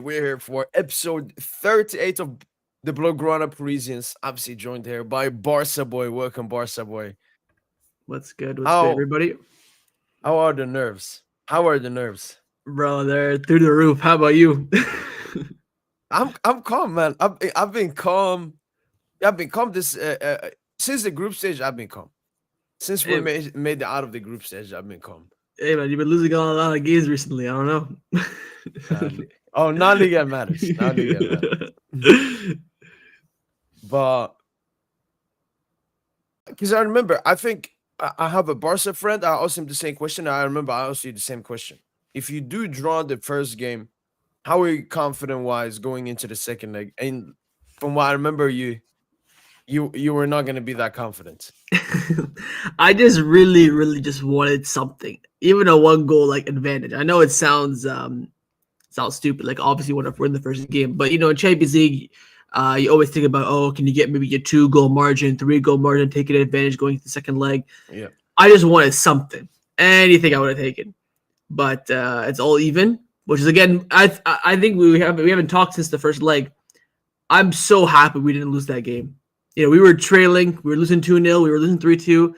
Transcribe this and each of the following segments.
We're here for episode 38 of the Blaugrana Parisiens. Obviously joined here by Barca Boy. Welcome, Barca Boy. What's good? What's good, How everybody? how are the nerves? How are the nerves? Bro, they're through the roof. How about you? I'm calm, man. I've been calm. I've been calm this since the group stage. I've been calm. Since we hey, made it out of the group stage, I've been calm. hey, man, you've been losing a lot of games recently. I don't know. Oh, now Liga matters. Now Liga matters. But because I remember, I think I have a Barca friend. I asked him the same question. I remember I asked you the same question. If you do draw the first game, how are you confident wise going into the second leg? And from what I remember, you were not going to be that confident. I just really just wanted something, even a one goal like advantage. I know it sounds stupid. Like obviously, you want to win the first game, but in Champions League, you always think about, oh, can you get maybe a 2-goal margin, 3-goal margin, taking advantage going to the second leg. Yeah. I just wanted something, anything I would have taken, but it's all even. Which is again, I think we haven't talked since the first leg. I'm so happy we didn't lose that game. We were trailing, we were losing 2-0, we were losing 3-2.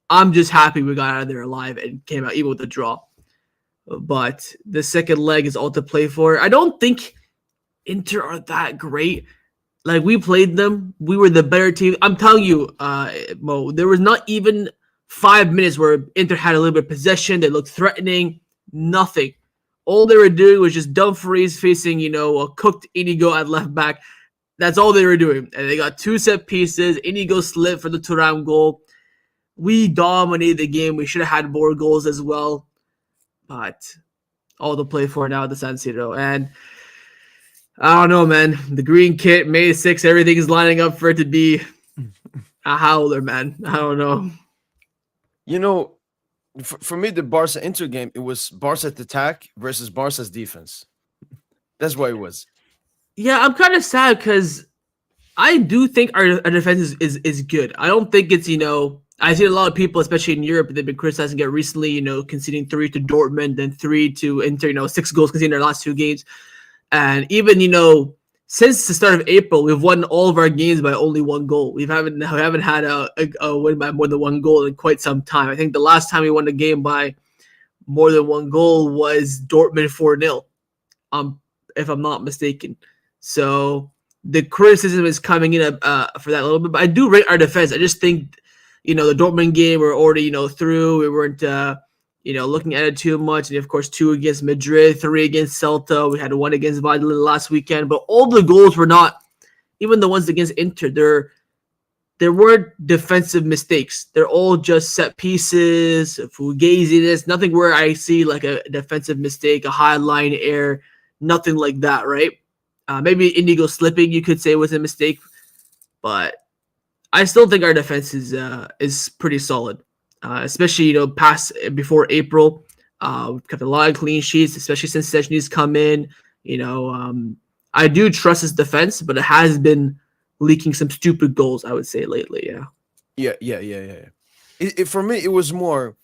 I'm just happy we got out of there alive and came out even with a draw. But the second leg is all to play for. I don't think Inter are that great. Like, we played them, we were the better team. I'm telling you, Mo, there was not even 5 minutes where Inter had a little bit of possession. They looked threatening. Nothing. All they were doing was just Dumfries facing, a cooked Inigo at left back. That's all they were doing. And they got 2 set pieces. Inigo slipped for the Thuram goal. We dominated the game. We should have had more goals as well. But all to play for now at the San Siro. And I don't know, man. The green kit, May 6th, everything is lining up for it to be a howler, man. I don't know. For me, the Barca Inter game, it was Barca's attack versus Barca's defense. That's what it was. Yeah, I'm kind of sad because I do think our defense is good. I don't think it's, I see a lot of people, especially in Europe, they've been criticizing it recently, conceding 3 to Dortmund, then 3 to Inter, 6 goals conceded in their last 2 games. And even, since the start of April, we've won all of our games by only 1 goal. We haven't had a win by more than 1 goal in quite some time. I think the last time we won a game by more than 1 goal was Dortmund 4-0, if I'm not mistaken. So the criticism is coming in for that a little bit. But I do rate our defense. I just think, the Dortmund game, we're already, through. We weren't, looking at it too much. And, of course, 2 against Madrid, 3 against Celta. We had 1 against Valladolid last weekend. But all the goals were not, even the ones against Inter, there weren't defensive mistakes. They're all just set pieces, fugaziness, nothing where I see like a defensive mistake, a high line error, nothing like that, right? Maybe Indigo slipping, you could say, was a mistake. But I still think our defense is pretty solid. Especially, past before April. We've kept a lot of clean sheets, especially since Szczesny's come in. I do trust his defense, but it has been leaking some stupid goals, I would say, lately, Yeah. For me, it was more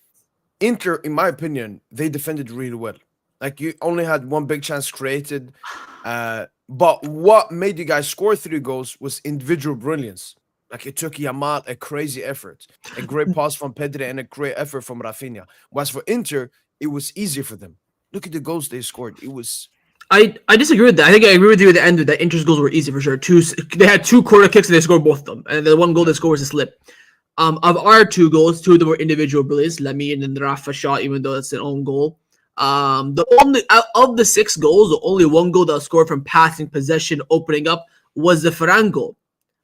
Inter, in my opinion, they defended really well. Like, you only had 1 big chance created. But what made you guys score 3 goals was individual brilliance. Like, it took Yamal a crazy effort, a great pass from Pedri, and a great effort from Rafinha. Whereas for Inter, it was easier for them. Look at the goals they scored. It was... I disagree with that. I think I agree with you at the end that Inter's goals were easy for sure. They had 2 corner kicks and they scored both of them. And the 1 goal they scored was a slip. Of our 2 goals, 2 of them were individual brilliance. Lemi and then the Rafa shot, even though it's an own goal. The only of the 6 goals, the only 1 goal that was scored from passing, possession, opening up was the Ferran goal.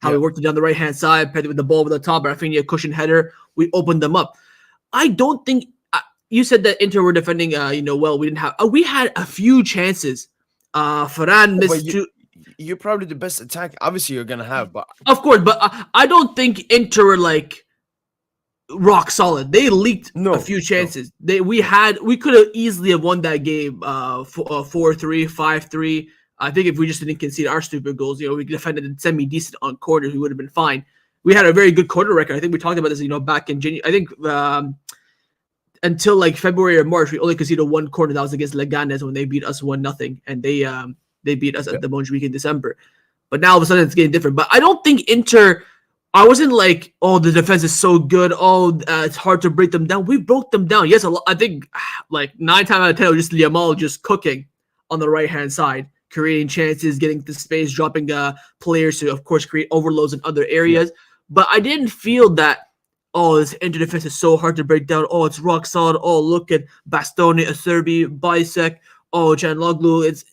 How we worked it down the right-hand side, with the ball over the top, Rafinha cushion header, we opened them up. I don't think you said that Inter were defending, well. We didn't have. We had a few chances. Ferran missed 2. You're probably the best attack. Obviously, you're gonna have, but of course, but I don't think Inter were like rock solid. They leaked a few chances. We could have easily have won that game 4-3, 5-3. I think if we just didn't concede our stupid goals, we defended semi-decent on corners, we would have been fine. We had a very good corner record. I think we talked about this, back in January. I think until like February or March, we only conceded 1 corner. That was against Leganes when they beat us 1-0. And they they beat us at the Montjuic in December. But now all of a sudden it's getting different. But I don't think Inter. I wasn't like, oh, the defense is so good. Oh, it's hard to break them down. We broke them down. Yes, I think like 9 times out of 10, it was just Yamal just cooking on the right-hand side, creating chances, getting to space, dropping players to, of course, create overloads in other areas. But I didn't feel that, oh, this Inter defense is so hard to break down. Oh, it's rock solid. Oh, look at Bastoni, Acerbi, Bisek. Oh, Canloglu.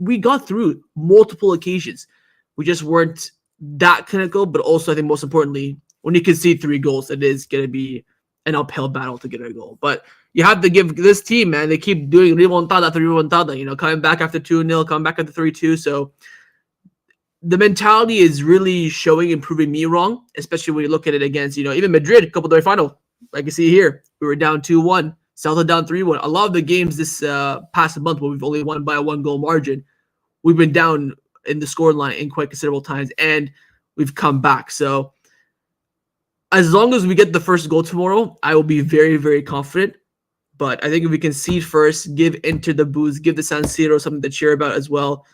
We got through multiple occasions. We just weren't that clinical, but also I think most importantly, when you concede 3 goals, it is going to be an uphill battle to get a goal. But you have to give this team, man, they keep doing remontada after remontada, coming back after 2-0, coming back after 3-2. So the mentality is really showing and proving me wrong, especially when you look at it against, even Madrid, Copa del Rey final. Like you see here, we were down 2-1, Celta down 3-1. A lot of the games this past month where we've only won by a 1-goal margin, we've been down in the scoreline in quite considerable times, and we've come back. So as long as we get the first goal tomorrow, I will be very, very confident. But I think if we concede first, give Inter the boost, give the San Siro something to cheer about as well,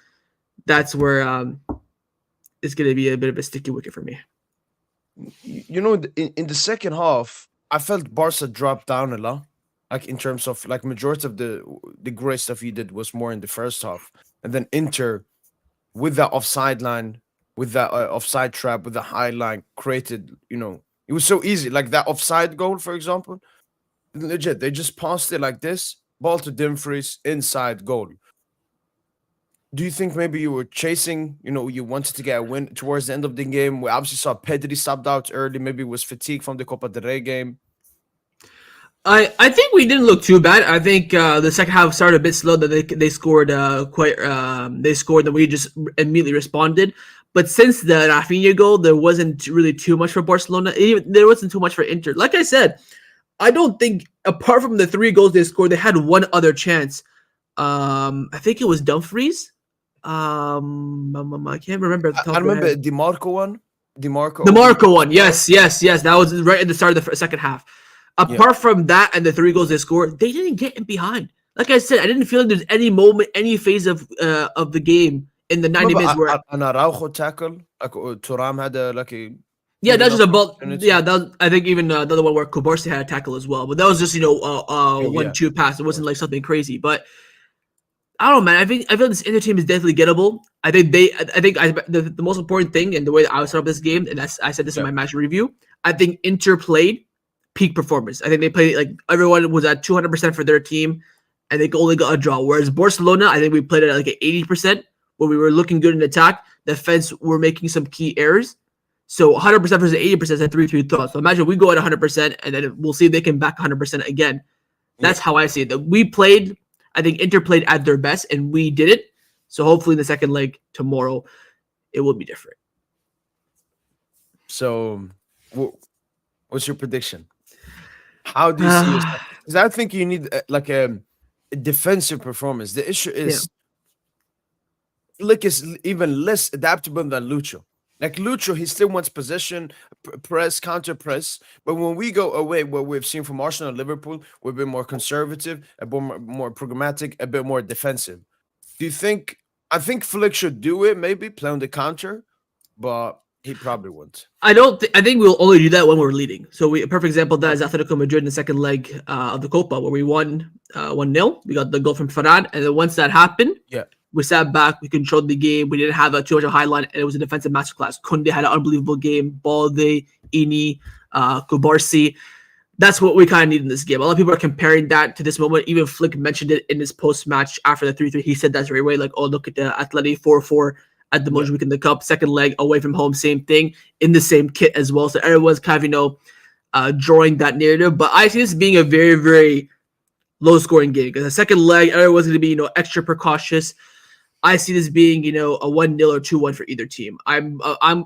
that's where it's going to be a bit of a sticky wicket for me. In the second half, I felt Barca dropped down a lot. Like in terms of like majority of the great stuff he did was more in the first half, and then Inter, with that offside line, with that offside trap, with the high line, created, it was so easy. Like that offside goal, for example, legit, they just passed it like this, ball to Dumfries, inside goal. Do you think maybe you were chasing, you wanted to get a win towards the end of the game? We obviously saw Pedri subbed out early, maybe it was fatigue from the Copa del Rey game. I think we didn't look too bad. I think the second half started a bit slow. That they scored they scored, and we just immediately responded. But since the Rafinha goal, there wasn't really too much for Barcelona. There wasn't too much for Inter. Like I said, I don't think apart from the 3 goals they scored, they had one other chance. I think it was Dumfries. I can't remember. I remember the Marco one. The Marco one. Yes. That was right at the start of the second half. Apart from that and the 3 goals they scored, they didn't get in behind. Like I said, I didn't feel like there's any moment, any phase of the game in the 90 minutes where an Araujo tackle, like Thuram had that's just a ball. Yeah, I think even the other one where Kubarsi had a tackle as well, but that was just 1-2 pass. It wasn't like something crazy, but I don't know, man. I feel this Inter team is definitely gettable. I think the most important thing and the way that I would set up this game, and I said this in my match review. I think Inter played peak performance. I think they played like everyone was at 200% for their team, and they only got a draw. Whereas Barcelona, I think we played at like an 80%, where we were looking good in attack. The defense were making some key errors. So 100% versus 80% is a 3-2 draw. So imagine we go at 100%, and then we'll see if they can back 100% again. That's how I see it. We played. I think Inter played at their best, and we did it. So hopefully in the second leg tomorrow, it will be different. So, what's your prediction? How do you see yourself? Because I think you need like a defensive performance. The issue is, Lick is even less adaptable than Lucho. Like Lucho, he still wants possession, press, counter press. But when we go away, what we've seen from Arsenal and Liverpool, we've been more conservative, a bit more programmatic, a bit more defensive. Do you think? I think Flick should do it, maybe play on the counter, but he probably won't. I think we'll only do that when we're leading. So a perfect example of that is Atletico Madrid in the second leg of the Copa, where we won 1-0. We got the goal from Ferran, and then once that happened, we sat back, we controlled the game, we didn't have too much of a high line, and it was a defensive masterclass. Kunde had an unbelievable game, Balde, Ini, Kubarsi. That's what we kind of need in this game. A lot of people are comparing that to this moment. Even Flick mentioned it in his post-match after the 3-3. He said that's right away, like, oh, look at the Atleti 4-4 at the Montjuic in the Cup. Second leg away from home, same thing, in the same kit as well. So everyone's kind of, drawing that narrative. But I see this being a very, very low-scoring game. Because the second leg, everyone's going to be, extra precautious. I see this being, a 1-0 or 2-1 for either team. I'm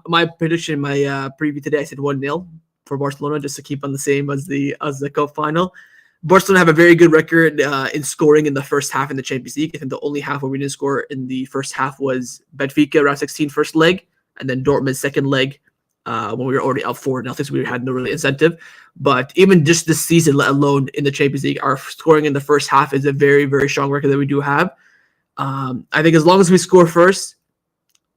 my prediction, my preview today, I said 1-0 for Barcelona, just to keep on the same as the cup final. Barcelona have a very good record in scoring in the first half in the Champions League. I think the only half where we didn't score in the first half was Benfica round 16 first leg, and then Dortmund second leg when we were already out 4-0, so we had no really incentive. But even just this season, let alone in the Champions League, our scoring in the first half is a very, very strong record that we do have. I think as long as we score first,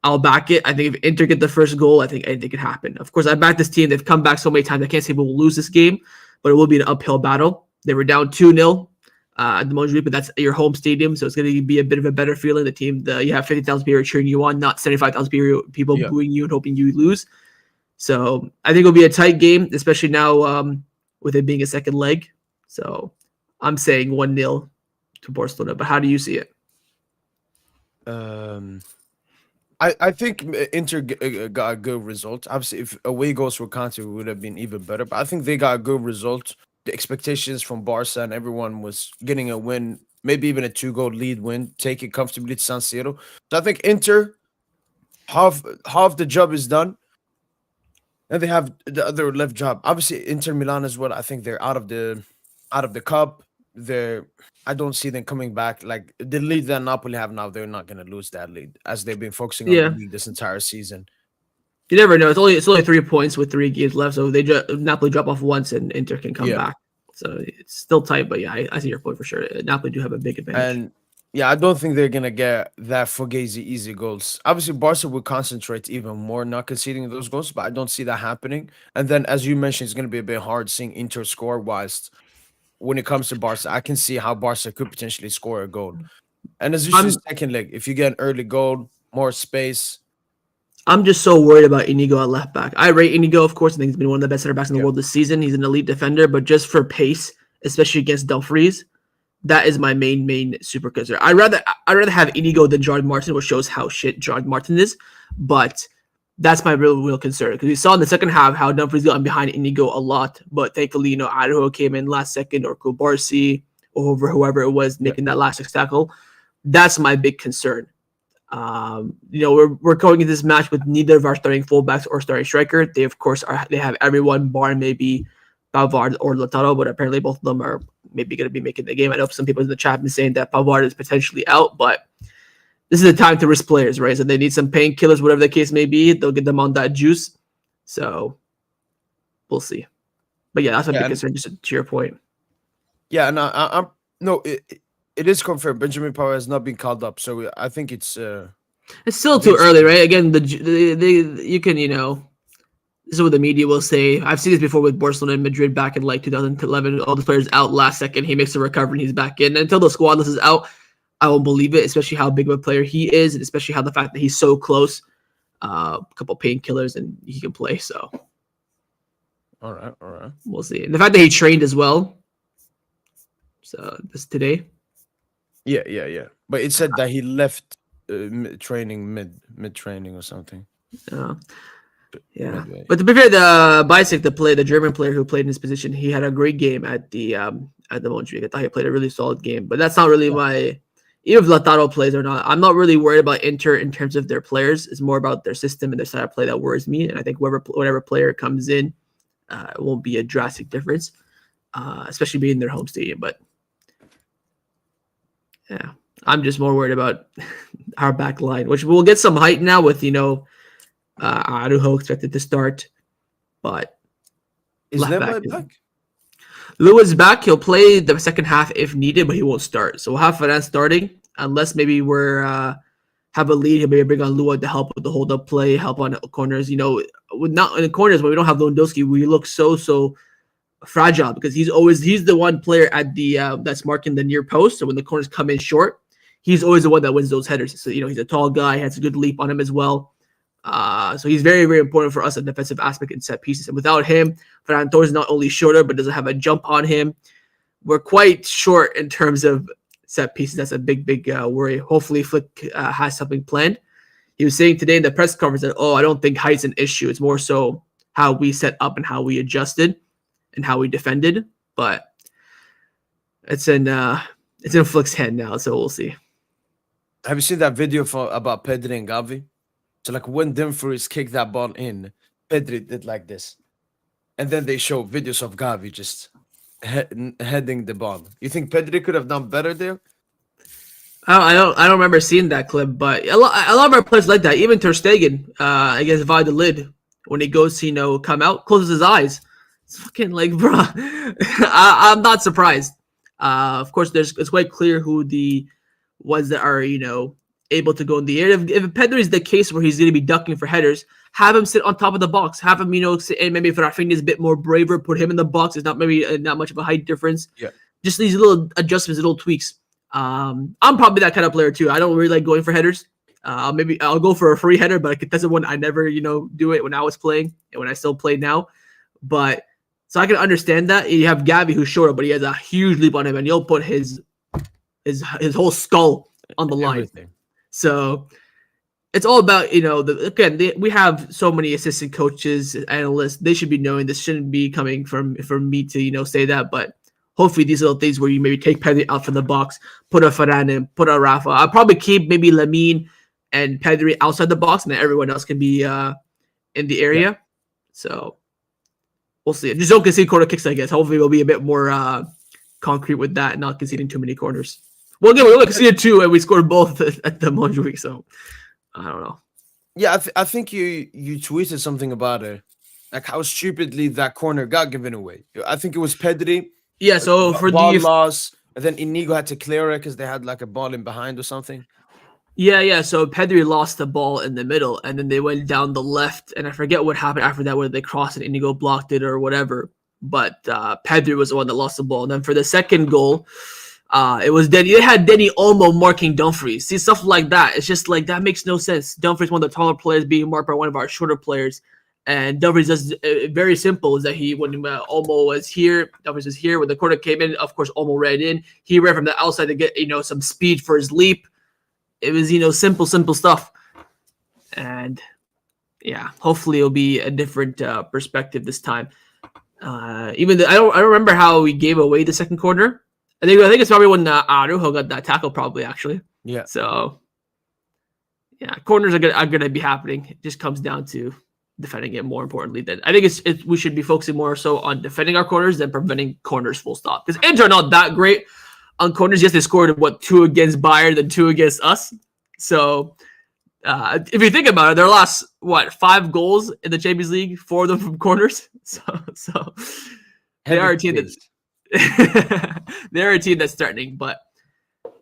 I'll back it. I think if Inter get the first goal, I think anything could happen. Of course, I back this team. They've come back so many times. I can't say we'll lose this game, but it will be an uphill battle. They were down 2-0 at the Montjuic, but that's your home stadium, so it's going to be a bit of a better feeling. The team, you have 50,000 people cheering you on, not 75,000 people Yeah. booing you and hoping you lose. So I think it'll be a tight game, especially now with it being a second leg. So I'm saying 1-0 to Barcelona. But how do you see it? I think Inter got a good result. Obviously, if away goals were counted, it would have been even better. But I think they got a good result. The expectations from Barca and everyone was getting a win, maybe even a 2-goal lead win, take it comfortably to San Siro. So I think Inter, half the job is done, and they have the other left job. Obviously, Inter Milan as well. I think they're out of the cup. I don't see them coming back. Like the lead that Napoli have now, they're not going to lose that lead as they've been focusing on the league this entire season. You never know. It's only 3 points with 3 games left, so Napoli drop off once and Inter can come back. So it's still tight, but yeah, I see your point for sure. Napoli do have a big advantage. And yeah, I don't think they're gonna get that Fugazi easy goals. Obviously, Barca will concentrate even more, not conceding those goals, but I don't see that happening. And then, as you mentioned, it's gonna be a bit hard seeing Inter score. Whilst when it comes to Barca, I can see how Barca could potentially score a goal. And as you see, second leg, if you get an early goal, more space. I'm just so worried about Inigo at left back. I rate Inigo, of course. I think he's been one of the best center backs in the world this season. He's an elite defender, but just for pace, especially against Dumfries, that is my main super concern. I'd rather have Inigo than Jordan Martin, which shows how shit Jordan Martin is. But that's my real concern, because we saw in the second half how Dumfries got behind Inigo a lot, but thankfully, Araujo came in last second, or Kubarsi, or whoever it was making that last tackle. That's my big concern. We're going into this match with neither of our starting fullbacks or starting striker. They of course they have everyone bar maybe Pavard or Lautaro, but apparently both of them are maybe going to be making the game. I know some people in the chat have been saying that Pavard is potentially out, but this is the time to risk players, right? So they need some painkillers, whatever the case may be. They'll get them on that juice. So we'll see. But yeah, that's a big concern. Just to your point. Yeah, and I'm no. It is confirmed. Benjamin Pavard has not been called up, so I think it's still too early, right? Again, you can this is what the media will say. I've seen this before with Barcelona and Madrid back in like 2011. All the players out last second. He makes a recovery and he's back in. Until the squad list is out, I won't believe it, especially how big of a player he is, and especially how the fact that he's so close. A couple painkillers and he can play. So, all right, we'll see. And the fact that he trained as well. So this today. Yeah. But it said that he left training mid training or something. Yeah. Midway. But to be fair, the German player who played in his position, he had a great game at the Montjuic. I thought he played a really solid game. But that's not really even if Lautaro plays or not, I'm not really worried about Inter in terms of their players. It's more about their system and their style of play that worries me. And I think whatever player comes in, it won't be a drastic difference, especially being their home stadium. But yeah, I'm just more worried about our back line, which we'll get some height now with, Araujo expected to start. But is Lemma back? Lewis back. He'll play the second half if needed, but he won't start. So we'll have Ferran starting, unless maybe we're have a lead. He'll maybe bring on Lua to help with the hold-up play, help on corners. Not in the corners, when we don't have Lewandowski, we look so fragile, because he's the one player at the that's marking the near post. So when the corners come in short, he's always the one that wins those headers. So he's a tall guy, has a good leap on him as well. So he's very, very important for us in defensive aspect and set pieces. And without him, Ferran Torres is not only shorter, but doesn't have a jump on him. We're quite short in terms of set pieces. That's a big worry. Hopefully Flick has something planned. He was saying today in the press conference that, I don't think height's an issue. It's more so how we set up and how we adjusted and how we defended. But it's in Flick's hand now, so we'll see. Have you seen that video about Pedri and Gavi? So like when Dumfries kicked that ball in, Pedri did like this, and then they show videos of Gavi just heading the ball. You think Pedri could have done better there? I don't remember seeing that clip, but a lot of our players like that. Even Ter Stegen against Valladolid, when he goes to come out, closes his eyes. It's fucking like, bro. I'm not surprised. Of course, it's quite clear who the ones that are, able to go in the air. If Pedri is the case where he's going to be ducking for headers, have him sit on top of the box. Have him, sit in. Maybe if Rafinha is a bit more braver, put him in the box. It's not maybe not much of a height difference. Yeah. Just these little adjustments, little tweaks. I'm probably that kind of player too. I don't really like going for headers. Maybe I'll go for a free header, but that's the one I never, do it when I was playing and when I still play now. But so I can understand that. You have Gavi who's shorter, but he has a huge leap on him, and you'll put his whole skull on the line. Everything. So it's all about, we have so many assistant coaches, analysts. They should be knowing this. Shouldn't be coming from me to, say that. But hopefully these little things where you maybe take Pedri out from the box, put a Varane in, put a Rafa. I'll probably keep maybe Lamine and Pedri outside the box, and then everyone else can be in the area. Yeah. So we'll see. Just don't concede corner kicks, I guess. Hopefully we'll be a bit more concrete with that and not conceding too many corners. Well, again, we only conceded 2, and we scored both at the Montjuic, so I don't know. Yeah, I think you tweeted something about it, like how stupidly that corner got given away. I think it was Pedri. Yeah, so for ball the loss, and then Inigo had to clear it because they had like a ball in behind or something. Yeah. So Pedri lost the ball in the middle, and then they went down the left, and I forget what happened after that, whether they crossed and Inigo blocked it or whatever. But Pedri was the one that lost the ball. And then for the second goal, it was Denny. They had Denny Olmo marking Dumfries. See, stuff like that. It's just like that makes no sense. Dumfries, one of the taller players, being marked by one of our shorter players. And Dumfries does very simple. Is that when Olmo was here, Dumfries was here. When the corner came in, of course, Olmo ran in. He ran from the outside to get some speed for his leap. It was simple stuff. And yeah, hopefully it'll be a different perspective this time. Even though I don't remember how we gave away the second corner. I think it's probably when Araujo got that tackle, probably actually. Yeah. So yeah, corners are gonna be happening. It just comes down to defending it more importantly. Than I think we should be focusing more so on defending our corners than preventing corners. Full stop. Because Inter are not that great on corners. Yes, they scored 2 against Bayern, then 2 against us. So if you think about it, their last 5 goals in the Champions League, 4 of them from corners. So they are a team that's they're a team that's threatening. But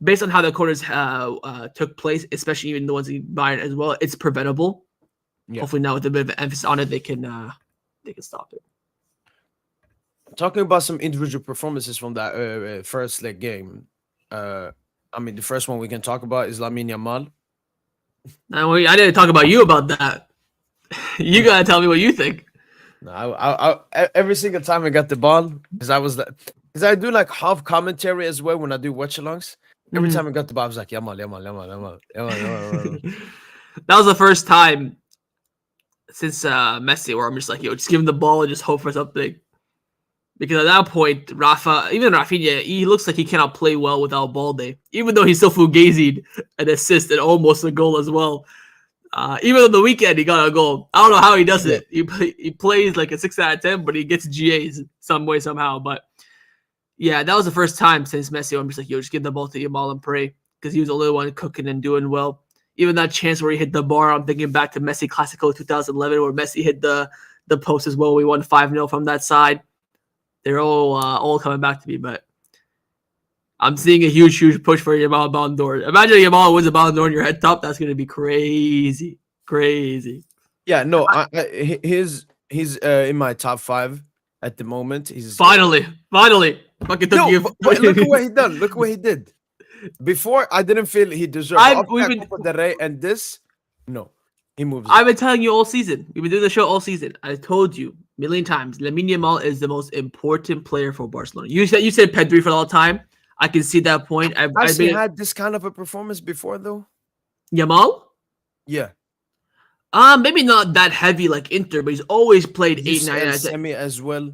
based on how the corners took place, especially even the ones in Bayern as well, it's preventable. Yeah. Hopefully now with a bit of emphasis on it, they can stop it. Talking about some individual performances from that first leg game. The first one we can talk about is Lamine Yamal. I didn't talk about you about that. You gotta tell me what you think. No, I every single time I got the ball, because I do like half commentary as well when I do watch-alongs. Every time I got the ball, I was like, Yamal. That was the first time since Messi where I'm just like, just give him the ball and just hope for something. Because at that point, Rafinha, he looks like he cannot play well without Balde. Even though he still fugazied an assist and almost a goal as well. Even on the weekend, he got a goal. I don't know how he does it. He plays like a 6 out of 10, but he gets GAs some way, somehow. But yeah, that was the first time since Messi. I'm just like, just give the ball to Yamal and pray. Because he was the only one cooking and doing well. Even that chance where he hit the bar, I'm thinking back to Messi Clasico 2011, where Messi hit the post as well. We won 5-0 from that side. They're all coming back to me, but I'm seeing a huge push for Yamal Ballon d'Or. Imagine Yamal wins a Ballon d'Or in your head top. That's going to be crazy. Yeah, no, he's in my top 5 at the moment. He's finally. Fucking took you. Look at what he done. Look what he did. Before, I didn't feel he deserved. And this, no, he moves. I've been telling you all season. We've been doing the show all season. I told you a million times. Lamine Yamal is the most important player for Barcelona. You said Pedri for a long time. I can see that point. I've had this kind of a performance before, though. Yamal? Yeah. Maybe not that heavy like Inter, but he's always played 8, 9, and semi as well.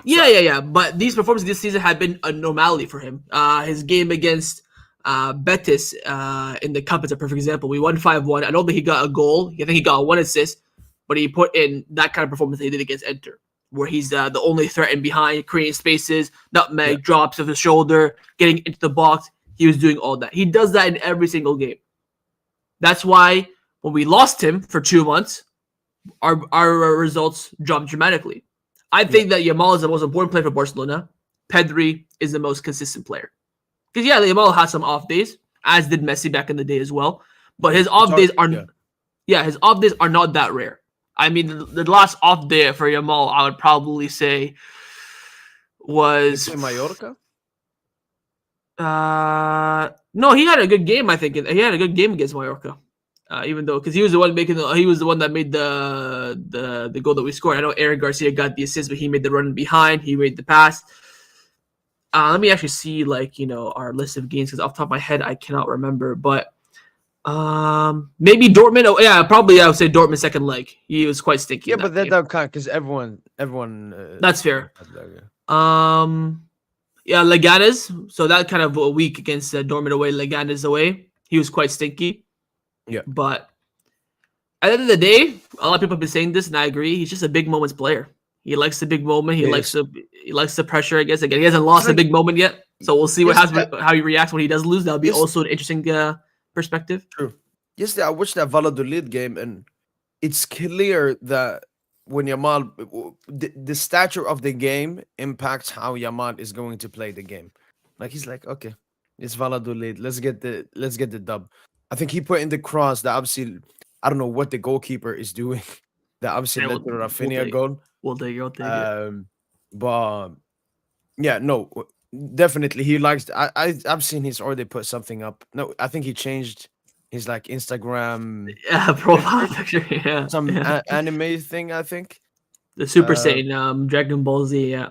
Yeah. But these performances this season have been a normality for him. His game against Betis in the cup is a perfect example. We won 5-1. I don't think he got a goal. I think he got 1 assist, but he put in that kind of performance that he did against Inter, where he's the only threat in behind, creating spaces, nutmeg, drops of the shoulder, getting into the box. He was doing all that. He does that in every single game. That's why when we lost him for 2 months, our results dropped dramatically. I think that Yamal is the most important player for Barcelona. Pedri is the most consistent player. Because, Yamal has some off days. as did Messi back in the day as well. But his off days are, his off days are not that rare. I mean, the last off day for Yamal, I would probably say was Mallorca. No, he had a good game. I think he had a good game against Mallorca. Even though, because he was the one that made the goal that we scored. I know Eric Garcia got the assist, but he made the run behind. He made the pass. Let me actually see, our list of games, because off the top of my head, I cannot remember. But maybe Dortmund. Oh yeah, probably I would say Dortmund second leg. He was quite stinky. Yeah, but that don't count because everyone. That's fair. Yeah, Leganes. So that kind of a week against Dortmund away. Leganes away. He was quite stinky. Yeah, but at the end of the day, a lot of people have been saying this, and I agree. He's just a big moments player. He likes the big moment. He likes the pressure. I guess again, he hasn't lost a big moment yet, so we'll see how he reacts when he does lose. That'll be also an interesting perspective. True. Yesterday, I watched that Valladolid game, and it's clear that when Yamal, the stature of the game impacts how Yamal is going to play the game. Like he's like, okay, it's Valladolid. Let's get the dub. I think he put in the cross that obviously, I don't know what the goalkeeper is doing. That obviously led to Rafinha goal. We'll take it. But yeah, no, definitely he likes. I've seen he's already put something up. No, I think he changed his Instagram profile picture. Yeah, some anime thing. I think the Super Saiyan Dragon Ball Z. Yeah.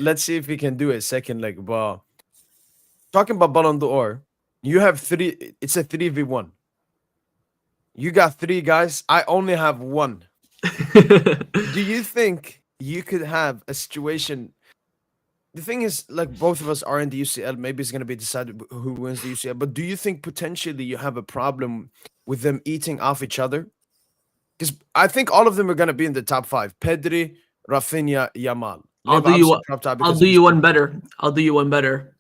Let's see if he can do it second leg. But talking about Ballon d'Or. You have 3. It's a 3v1. You got 3 guys. I only have 1. Do you think you could have a situation? The thing is, both of us are in the UCL. Maybe it's going to be decided who wins the UCL. But do you think potentially you have a problem with them eating off each other? Because I think all of them are going to be in the top 5. Pedri, Rafinha, Yamal. I'll do you one better.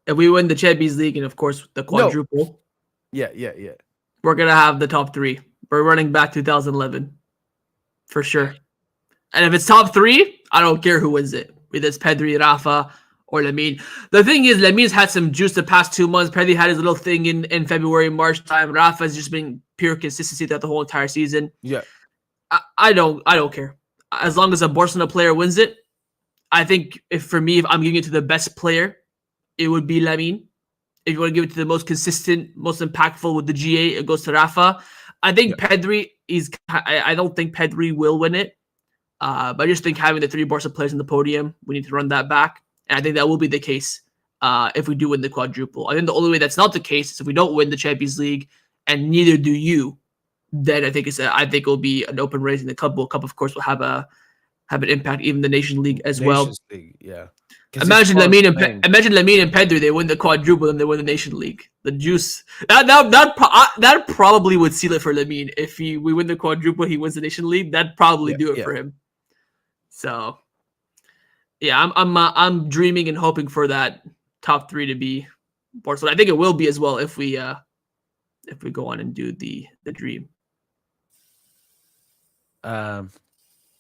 If we win the Champions League and, of course, the quadruple, yeah, we're going to have the top 3. We're running back 2011, for sure. And if it's top 3, I don't care who wins it. Whether it's Pedri, Rafa, or Lamine. The thing is, Lamine's had some juice the past 2 months. Pedri had his little thing in February, March time. Rafa's just been pure consistency throughout the whole entire season. Yeah. I don't care. As long as a Barcelona player wins it, I think if I'm giving it to the best player, it would be Lamine. If you want to give it to the most consistent, most impactful with the GA, it goes to Rafa. I think Pedri I don't think Pedri will win it. But I just think having the 3 Barca players on the podium, we need to run that back. And I think that will be the case if we do win the quadruple. I think the only way that's not the case is if we don't win the Champions League, and neither do you. Then I think it will be an open race in the Cup. Cup, of course, will have an impact, even the Nation League as well. League, yeah. Imagine Lamine and Pedri, they win the quadruple, then they win the Nation League. The juice that probably would seal it for Lamine. If we win the quadruple, he wins the Nation League. That'd probably do it for him. So, yeah, I'm dreaming and hoping for that top 3 to be Barcelona. I think it will be as well if we go on and do the dream.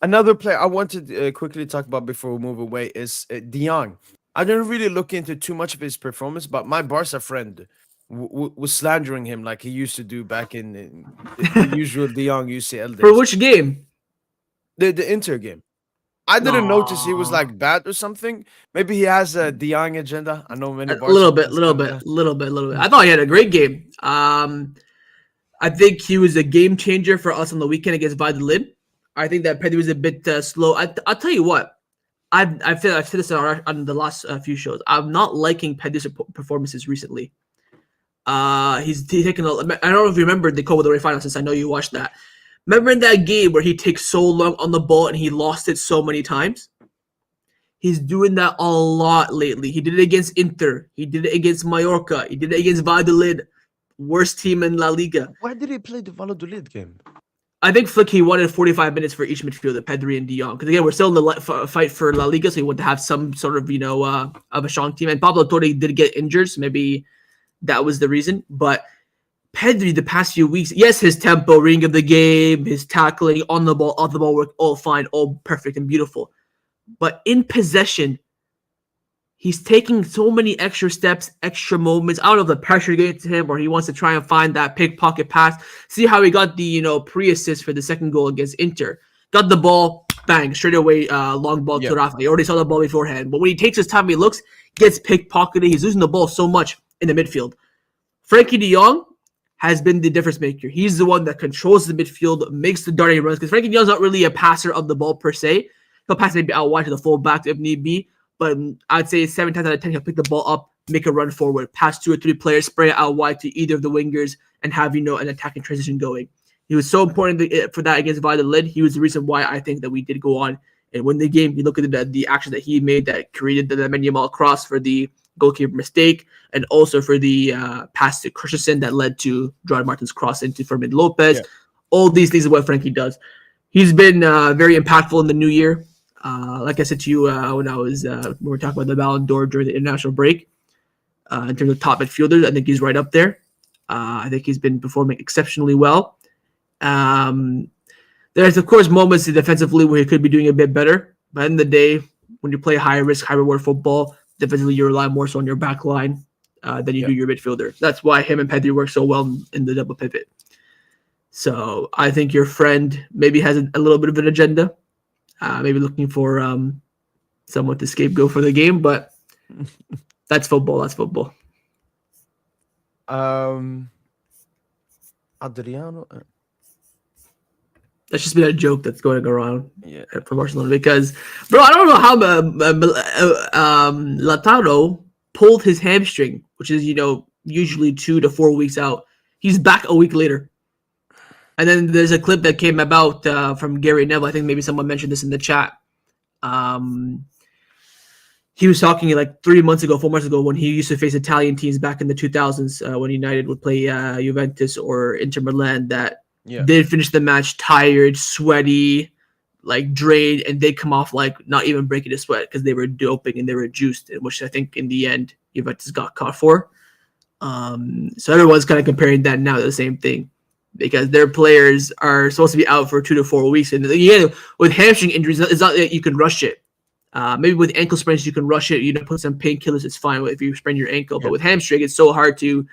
Another player I wanted to quickly talk about before we move away is De Jong. I didn't really look into too much of his performance, but my Barca friend was slandering him like he used to do back in the usual De Jong UCL days. For which game? The Inter game. I didn't notice he was bad or something. Maybe he has a De Jong agenda. I know many. A little bit. I thought he had a great game. I think he was a game changer for us on the weekend against Valladolid. I think that Pedri was a bit slow. I'll tell you what. I've said this on the last few shows. I'm not liking Pedri's performances recently. He's taken I don't know if you remember the Copa del Rey final, since I know you watched that. Remember in that game where he takes so long on the ball and he lost it so many times? He's doing that a lot lately. He did it against Inter. He did it against Mallorca. He did it against Valladolid. Worst team in La Liga. Why did he play the Valladolid game? I think Flick, he wanted 45 minutes for each midfielder, Pedri and De Jong. Because again, we're still in the fight for La Liga, so he wanted to have some sort of, of a strong team. And Pablo Torre did get injured, so maybe that was the reason. But Pedri, the past few weeks, yes, his tempo, reading of the game, his tackling, on the ball, off the ball work, all fine, all perfect and beautiful. But in possession, he's taking so many extra steps, extra moments. I don't know if the pressure getting to him or he wants to try and find that pickpocket pass. See how he got the pre-assist for the second goal against Inter. Got the ball, bang, straight away, long ball to Rafa. He already saw the ball beforehand. But when he takes his time, he looks, gets pickpocketed. He's losing the ball so much in the midfield. Frankie de Jong has been the difference maker. He's the one that controls the midfield, makes the darting runs. Because Frankie de Jong's not really a passer of the ball per se. He'll pass maybe out wide to the fullback if need be. But I'd say 7 times out of 10, he'll pick the ball up, make a run forward, pass 2 or 3 players, spray it out wide to either of the wingers, and have, an attacking transition going. He was so important for that against Valladolid. He was the reason why I think that we did go on and win the game. You look at the action that he made that created the Lamine Yamal cross for the goalkeeper mistake, and also for the pass to Christensen that led to Gerard Martin's cross into Fermin Lopez. Yeah. All these things are what Frankie does. He's been very impactful in the new year. Like I said to you when we were talking about the Ballon d'Or during the international break, in terms of top midfielders, I think he's right up there. I think he's been performing exceptionally well. There's, of course, moments defensively where he could be doing a bit better. But at the end of the day, when you play high risk, high reward football, defensively you rely more so on your back line than you do your midfielder. That's why him and Pedri work so well in the double pivot. So I think your friend maybe has a little bit of an agenda, maybe looking for someone to scapegoat for the game, but that's football. That's football. Adriano. That's just been a joke that's going around for Barcelona because, bro, I don't know how Lautaro pulled his hamstring, which is, usually 2 to 4 weeks out. He's back a week later. And then there's a clip that came about from Gary Neville. I think maybe someone mentioned this in the chat. He was talking like 4 months ago, when he used to face Italian teams back in the 2000s when United would play Juventus or Inter Milan that they'd finish the match tired, sweaty, like drained, and they'd come off like not even breaking a sweat because they were doping and they were juiced, which I think in the end Juventus got caught for. So everyone's kind of comparing that now to the same thing because their players are supposed to be out for 2 to 4 weeks. And with hamstring injuries, it's not that you can rush it. Maybe with ankle sprains, you can rush it. Put some painkillers, it's fine if you sprain your ankle. But with hamstring, it's so hard to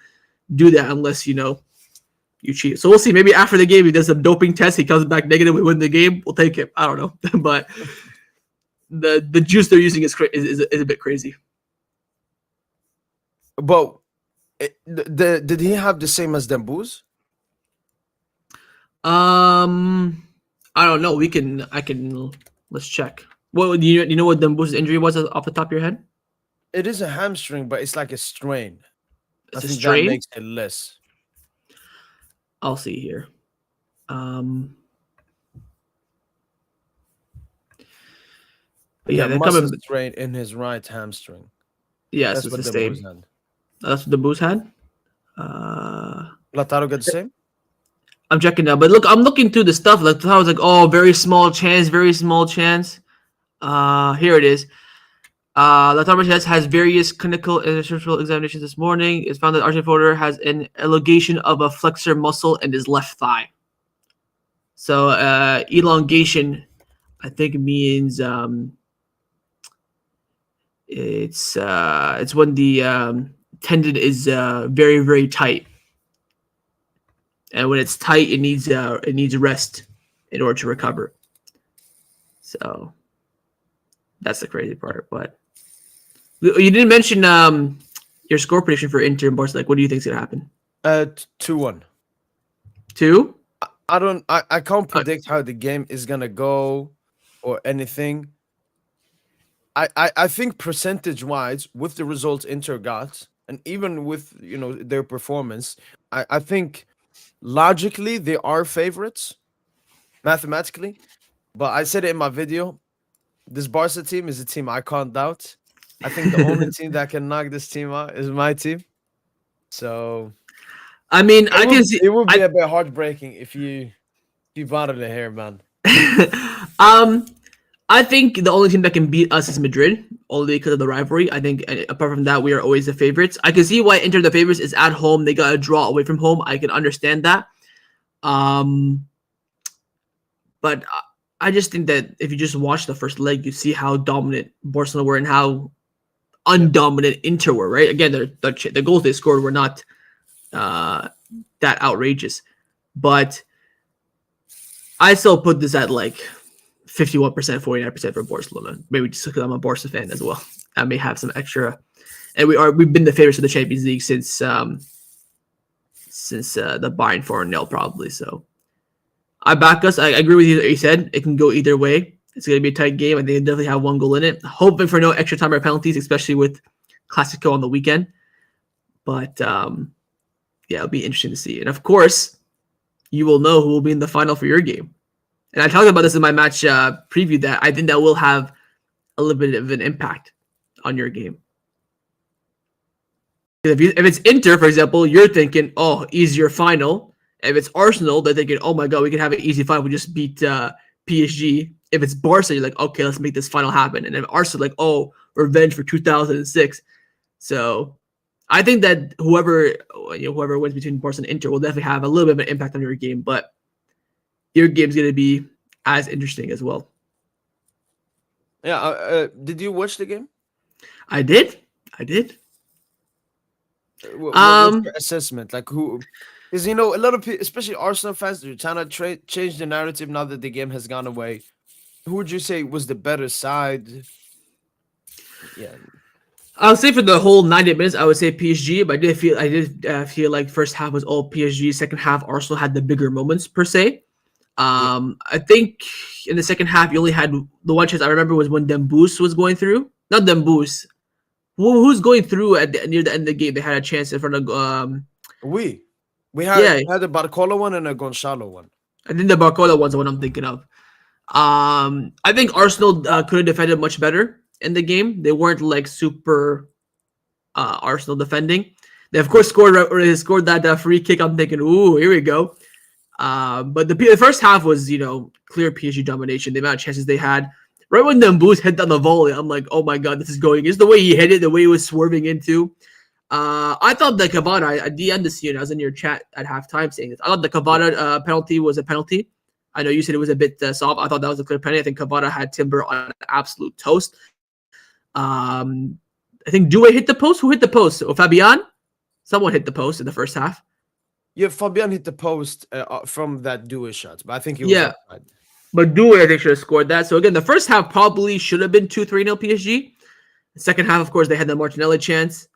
do that unless, you cheat. So we'll see. Maybe after the game, he does some doping test. He comes back negative. We win the game. We'll take him. I don't know. But the juice they're using is a bit crazy. But did he have the same as Dembouz? I don't know. Let's check. What do you know what Dembouz's injury was off the top of your head? It is a hamstring, but it's like a strain. It's I a think strain? that makes it less. I'll see here. But yeah, they're coming. Strain in his right hamstring. Yes, it's the same. That's what the Booz had. Lautaro got the same. I'm checking now, but look, I'm looking through the stuff. Like I was like, oh, very small chance, very small chance. Here it is. Lautaro Martinez has various clinical and surgical examinations this morning. It's found that Argentine forwarder has an elongation of a flexor muscle in his left thigh. So elongation, I think means it's when the tendon is very, very tight, and when it's tight, it needs rest in order to recover. So that's the crazy part. But you didn't mention your score prediction for Inter and Barca. Like, what do you think is gonna happen? 2-1. 2? I can't predict how the game is gonna go or anything. I think percentage wise, with the results Inter got, and even with their performance, I think logically they are favorites, mathematically. But I said it in my video. This Barca team is a team I can't doubt. I think the only team that can knock this team out is my team. So, I mean, I can see it would be a bit heartbreaking if you bottled it here, man. I think the only team that can beat us is Madrid, only because of the rivalry. I think apart from that, we are always the favorites. I can see why Inter the favorites is at home. They got a draw away from home. I can understand that. But I just think that if you just watch the first leg, you see how dominant Barcelona were and how undominant Inter were, right? Again, the goals they scored were not that outrageous, but I still put this at like 51%, 49% for Barcelona. Maybe just because I'm a Barca fan as well. I may have some extra, and we've been the favorites of the Champions League since the Bayern 4-0 probably. So I back us. I agree with you that you said it can go either way. It's going to be a tight game. I think they definitely have one goal in it. Hoping for no extra time or penalties, especially with Clasico on the weekend. But it'll be interesting to see. And of course, you will know who will be in the final for your game. And I talked about this in my match preview that I think that will have a little bit of an impact on your game. If it's Inter, for example, you're thinking, oh, easier final. If it's Arsenal, they're thinking, oh my God, we can have an easy final. We just beat PSG. If it's Barca, you're like, okay, let's make this final happen. And if Arsenal, like, oh, revenge for 2006. So I think that whoever wins between Barca and Inter will definitely have a little bit of an impact on your game, but your game's going to be as interesting as well. Yeah. Did you watch the game? I did. What's your assessment? Like who? Because a lot of people, especially Arsenal fans, they're trying to change the narrative now that the game has gone away. Who would you say was the better side? Yeah. I would say for the whole 90 minutes, I would say PSG, but I did feel like first half was all PSG. Second half, Arsenal had the bigger moments per se. I think in the second half, you only had the one chance I remember was when Dembouz was going through. Not Dembouz. Who's going through near the end of the game? They had a chance in front of. We had a Barcola one and a Gonzalo one. I think the Barcola one's the one I'm thinking of. I think Arsenal could have defended much better in the game. They weren't like super Arsenal defending. They of course scored that free kick. I'm thinking, ooh, here we go. But the first half was clear PSG domination. The amount of chances they had. Right when Dembouz hit down the volley, I'm like, oh my God, this is going. It's the way he hit it, the way he was swerving into. I thought the Cavada, at the end of the season, I was in your chat at halftime saying this. I thought the Cavada penalty was a penalty. I know you said it was a bit soft. I thought that was a clear penalty. I think Cavada had Timber on absolute toast. I think Doué hit the post. Who hit the post? Or Fabian? Someone hit the post in the first half. Yeah, Fabian hit the post from that Doué shot, but I think he was outside. But Doué, I think, should have scored that. So again, the first half probably should have been 2-3-0 PSG. The second half, of course, they had that Martinelli chance.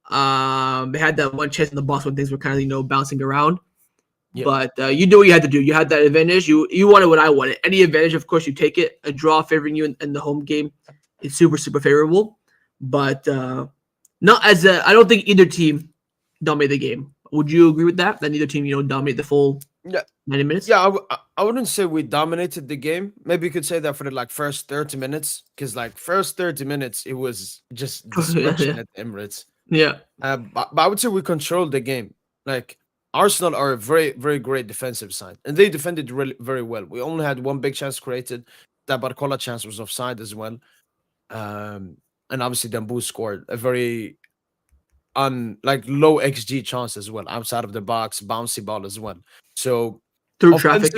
They had that one chance in the box when things were kind of bouncing around. Yeah. But you do what you had to do. You had that advantage. You wanted what I wanted. Any advantage, of course, you take it. A draw favoring you in the home game is super, super favorable. But not as I don't think either team dominated the game. Would you agree with that? That neither team, dominate the full 90 minutes? Yeah, I wouldn't say we dominated the game. Maybe you could say that for the first 30 minutes. Because first 30 minutes, it was just destruction at Emirates. Yeah. But I would say we controlled the game. Arsenal are a very, very great defensive side. And they defended really very well. We only had one big chance created. That Barcola chance was offside as well. And obviously Dembouz scored a very low XG chance as well. Outside of the box, bouncy ball as well. So through traffic.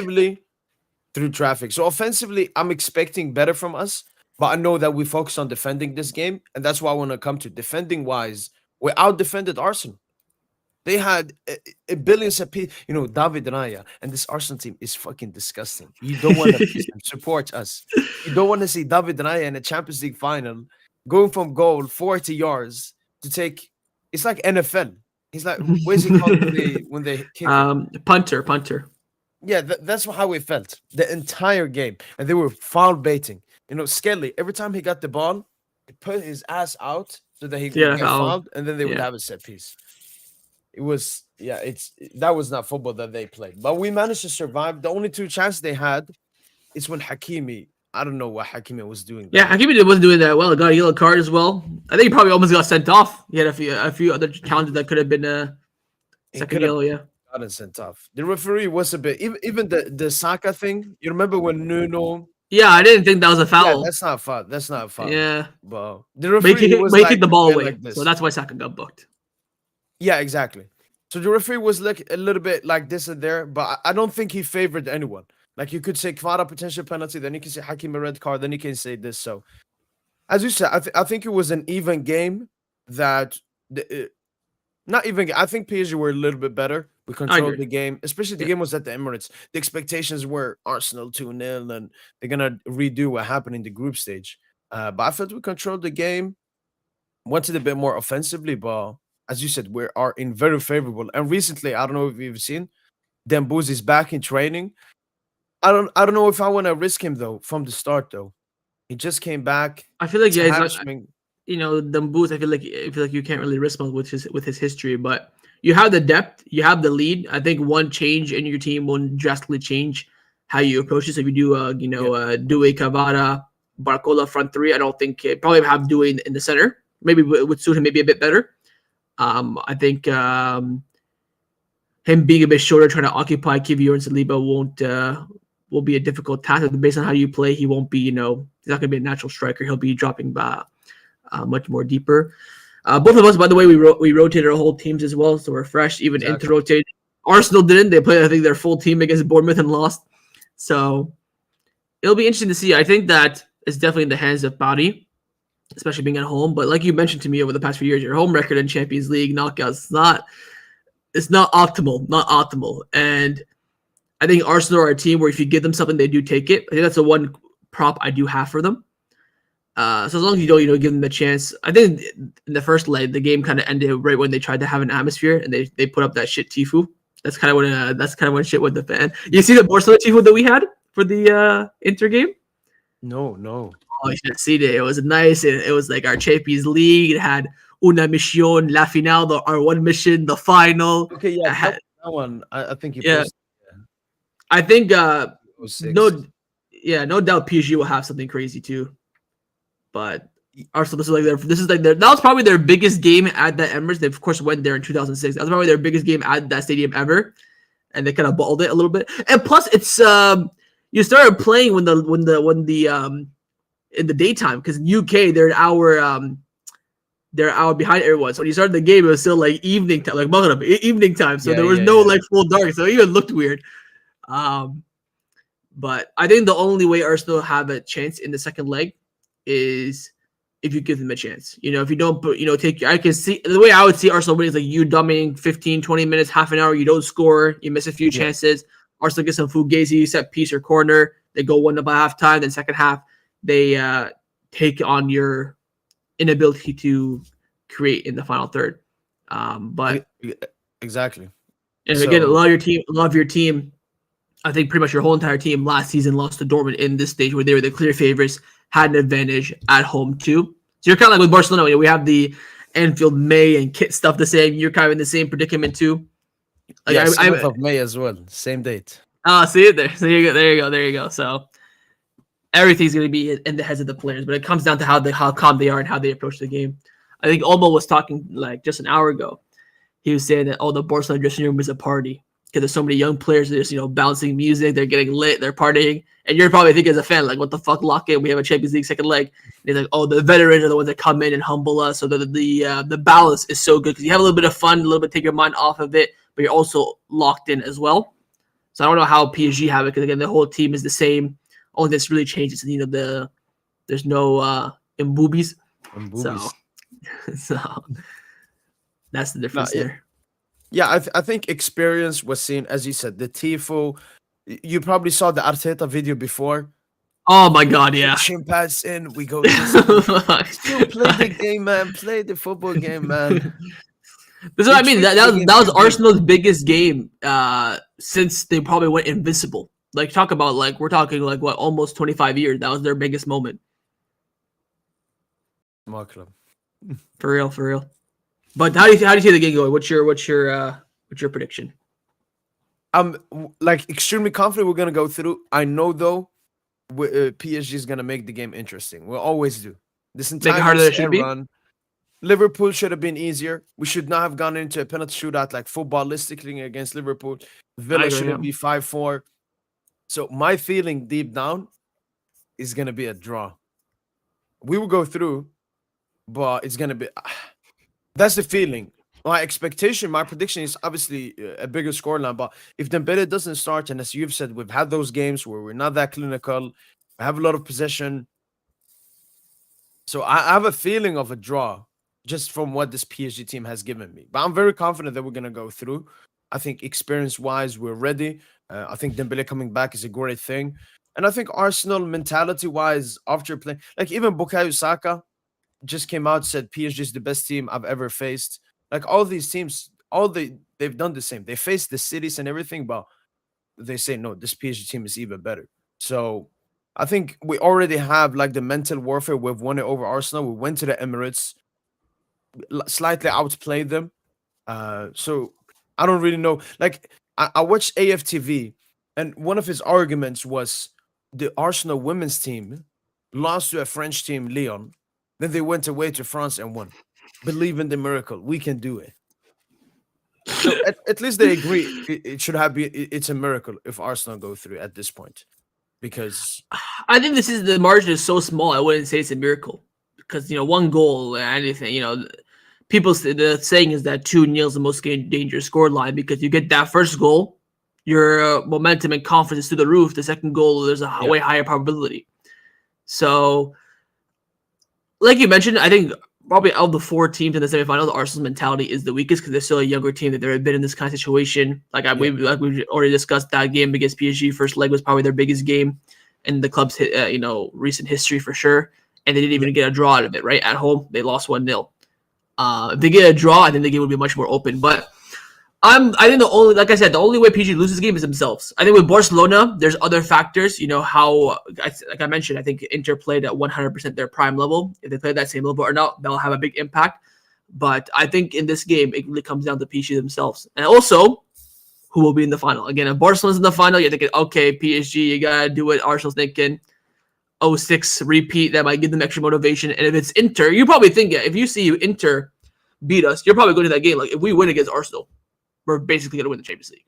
So offensively, I'm expecting better from us. But I know that we focus on defending this game. And that's why I want to come to defending wise. We out-defended Arsenal. They had a billion set piece. David Raya and this Arsenal team is fucking disgusting. You don't want to support us. You don't want to see David Raya in a Champions League final going from goal 40 yards to take. It's like NFL. He's like, where's he called when they kick? Punter. Yeah, that's how it felt the entire game, and they were foul baiting. Skelly every time he got the ball, he put his ass out so that he would get fouled, and then they would have a set piece. It was that was not football that they played, but we managed to survive. The only two chances they had is when Hakimi. I don't know what Hakimi was doing. Yeah, Hakimi wasn't doing that well. He got a yellow card as well. I think he probably almost got sent off. He had a few other challenges that could have been a second yellow. Yeah, gotten sent off. The referee was a bit even the Saka thing. You remember when Nuno? Yeah, I didn't think that was a foul. Yeah, that's not a foul. Yeah, but the referee was kicked the ball away, so that's why Saka got booked. Yeah, exactly. So the referee was a little bit like this and there, but I don't think he favored anyone. You could say Kvara potential penalty, then you can say Hakim a red card, then you can say this. So, as you said, I think it was an even game. that not even. I think PSG were a little bit better. We I controlled agree. the game, especially the Yeah. game was at the Emirates. The expectations were Arsenal 2-0, and they're gonna redo what happened in the group stage. But I felt we controlled the game, wanted a bit more offensively, but as you said, we are in very favorable. And recently, I don't know if you've seen, Dembouz is back in training. I don't know if I want to risk him though from the start though. He just came back. I feel like It's a yeah, he's not. hamstring. The boost. I feel like you can't really risk much with his history, but you have the depth, you have the lead. I think one change in your team won't drastically change how you approach this. If you do, Yeah, Due Cavada, Barcola front three, I don't think probably have Due in the center. Maybe would suit him maybe a bit better. I think him being a bit shorter, trying to occupy Kivior and Saliba will be a difficult task. Based on how you play, he won't be. He's not going to be a natural striker. He'll be dropping back much more deeper. Both of us, by the way, we rotated our whole teams as well, so we're fresh. Even exactly. Inter rotated. Arsenal didn't. They played, I think, their full team against Bournemouth and lost. So it'll be interesting to see. I think that it's definitely in the hands of Bari, especially being at home. But like you mentioned to me over the past few years, your home record in Champions League knockouts it's not optimal. And I think Arsenal are a team where if you give them something, they do take it. I think that's the one prop I do have for them. So as long as you don't, give them the chance. I think in the first leg, the game kind of ended right when they tried to have an atmosphere and they put up that shit Tifu. That's kind of when shit went the fan. You see the Barcelona Tifu that we had for the Inter game? No. Oh, you should have seen it. It was nice. It was like our Champions League. It had una misión, la final, our one mission, the final. Okay, yeah, Had, that one. I think you yeah. posted. I think 06. no doubt PSG will have something crazy too. But Arsenal, this is like that was probably their biggest game at the Emirates. They of course went there in 2006. That was probably their biggest game at that stadium ever, and they kind of balled it a little bit. And plus, it's you started playing when the in the daytime because in UK they're an hour behind everyone. So when you started the game, it was still like evening time, like Maghrib, evening time. So there was no like full dark, so it even looked weird. But I think the only way Arsenal have a chance in the second leg is if you give them a chance. If you don't put, I can see the way I would see Arsenal winning is like you dominating 15, 20 minutes, half an hour, you don't score, you miss a few chances. Arsenal get some fugazi, set piece or corner, they go 1-0 by halftime, then second half, they take on your inability to create in the final third. But exactly. And again, a lot of your team, I think pretty much your whole entire team last season lost to Dortmund in this stage where they were the clear favorites, had an advantage at home too. So you're kind of like with Barcelona. We have the Anfield May and Kit stuff the same. You're kind of in the same predicament too. Like 7th of May as well. Same date. See it there. So there you go. So everything's going to be in the heads of the players, but it comes down to how calm they are and how they approach the game. I think Olmo was talking like just an hour ago. He was saying that the Barcelona dressing room is a party because there's so many young players that are just bouncing music, they're getting lit, they're partying, and you're probably thinking as a fan like, what the fuck, lock in? We have a Champions League second leg. And he's like, the veterans are the ones that come in and humble us, so the balance is so good because you have a little bit of fun, a little bit take your mind off of it, but you're also locked in as well. So I don't know how PSG have it because again the whole team is the same. Only this really changes, there's no boobies. So that's the difference there. Yeah, I think experience was seen, as you said, the Tifo. You probably saw the Arteta video before. Oh my god, yeah. Shin pass in, we go. Still play the game, man. Play the football game, man. This is what I mean. That was Arsenal's biggest game since they probably went invincible. Like we're talking like what, almost 25 years. That was their biggest moment. Small club. For real. But how do you see the game going? What's your prediction? I'm like extremely confident we're gonna go through. I know though, PSG is gonna make the game interesting. We'll always do. This entire run, Liverpool should have been easier. We should not have gone into a penalty shootout like footballistically against Liverpool. Villa shouldn't be 5-4. So my feeling deep down is gonna be a draw. We will go through, but it's gonna be. That's the feeling. My expectation, my prediction is obviously a bigger scoreline. But if Dembele doesn't start, and as you've said, we've had those games where we're not that clinical, we have a lot of possession. So I have a feeling of a draw. just from what this PSG team has given me. But I'm very confident that we're gonna go through. I think experience-wise, we're ready. I think Dembele coming back is a great thing, and I think Arsenal mentality-wise, after playing, like even Bukayo Saka just came out said PSG is the best team I've ever faced. Like all these teams, they've done the same. They faced the cities and everything, but they say no, this PSG team is even better. So I think we already have like the mental warfare. We've won it over Arsenal. We went to the Emirates, slightly outplayed them. So I don't really know. Like I watched AFTV, and one of his arguments was the Arsenal women's team lost to a French team, Lyon. Then they went away to France and won. Believe in the miracle. We can do it. So at least they agree it should have been it's a miracle if Arsenal go through at this point. Because I think this is the margin is so small. I wouldn't say it's a miracle because one goal or anything. People the saying is that 2-0 is the most dangerous score line because you get that first goal, your momentum and confidence through the roof. The second goal, there's a way higher probability. So, like you mentioned, I think probably out of the 4 teams in the semifinals, Arsenal's mentality is the weakest because they're still a younger team that they've been in this kind of situation. Like we've already discussed, that game against PSG, first leg was probably their biggest game in the club's recent history for sure, and they didn't even get a draw out of it. Right at home, they lost 1-0. If they get a draw, I think the game would be much more open. But I think the only way PSG loses the game is themselves. I think with Barcelona, there's other factors. How, like I mentioned, I think Inter played at 100% their prime level. If they play at that same level or not, that'll have a big impact. But I think in this game, it really comes down to PSG themselves. And also, who will be in the final. Again, if Barcelona's in the final, you're thinking, okay, PSG, you got to do what Arsenal's thinking. 06 repeat, that might give them extra motivation. And if it's Inter, you probably think, if you see Inter beat us, you're probably going to that game. Like, if we win against Arsenal, we're basically going to win the Champions League.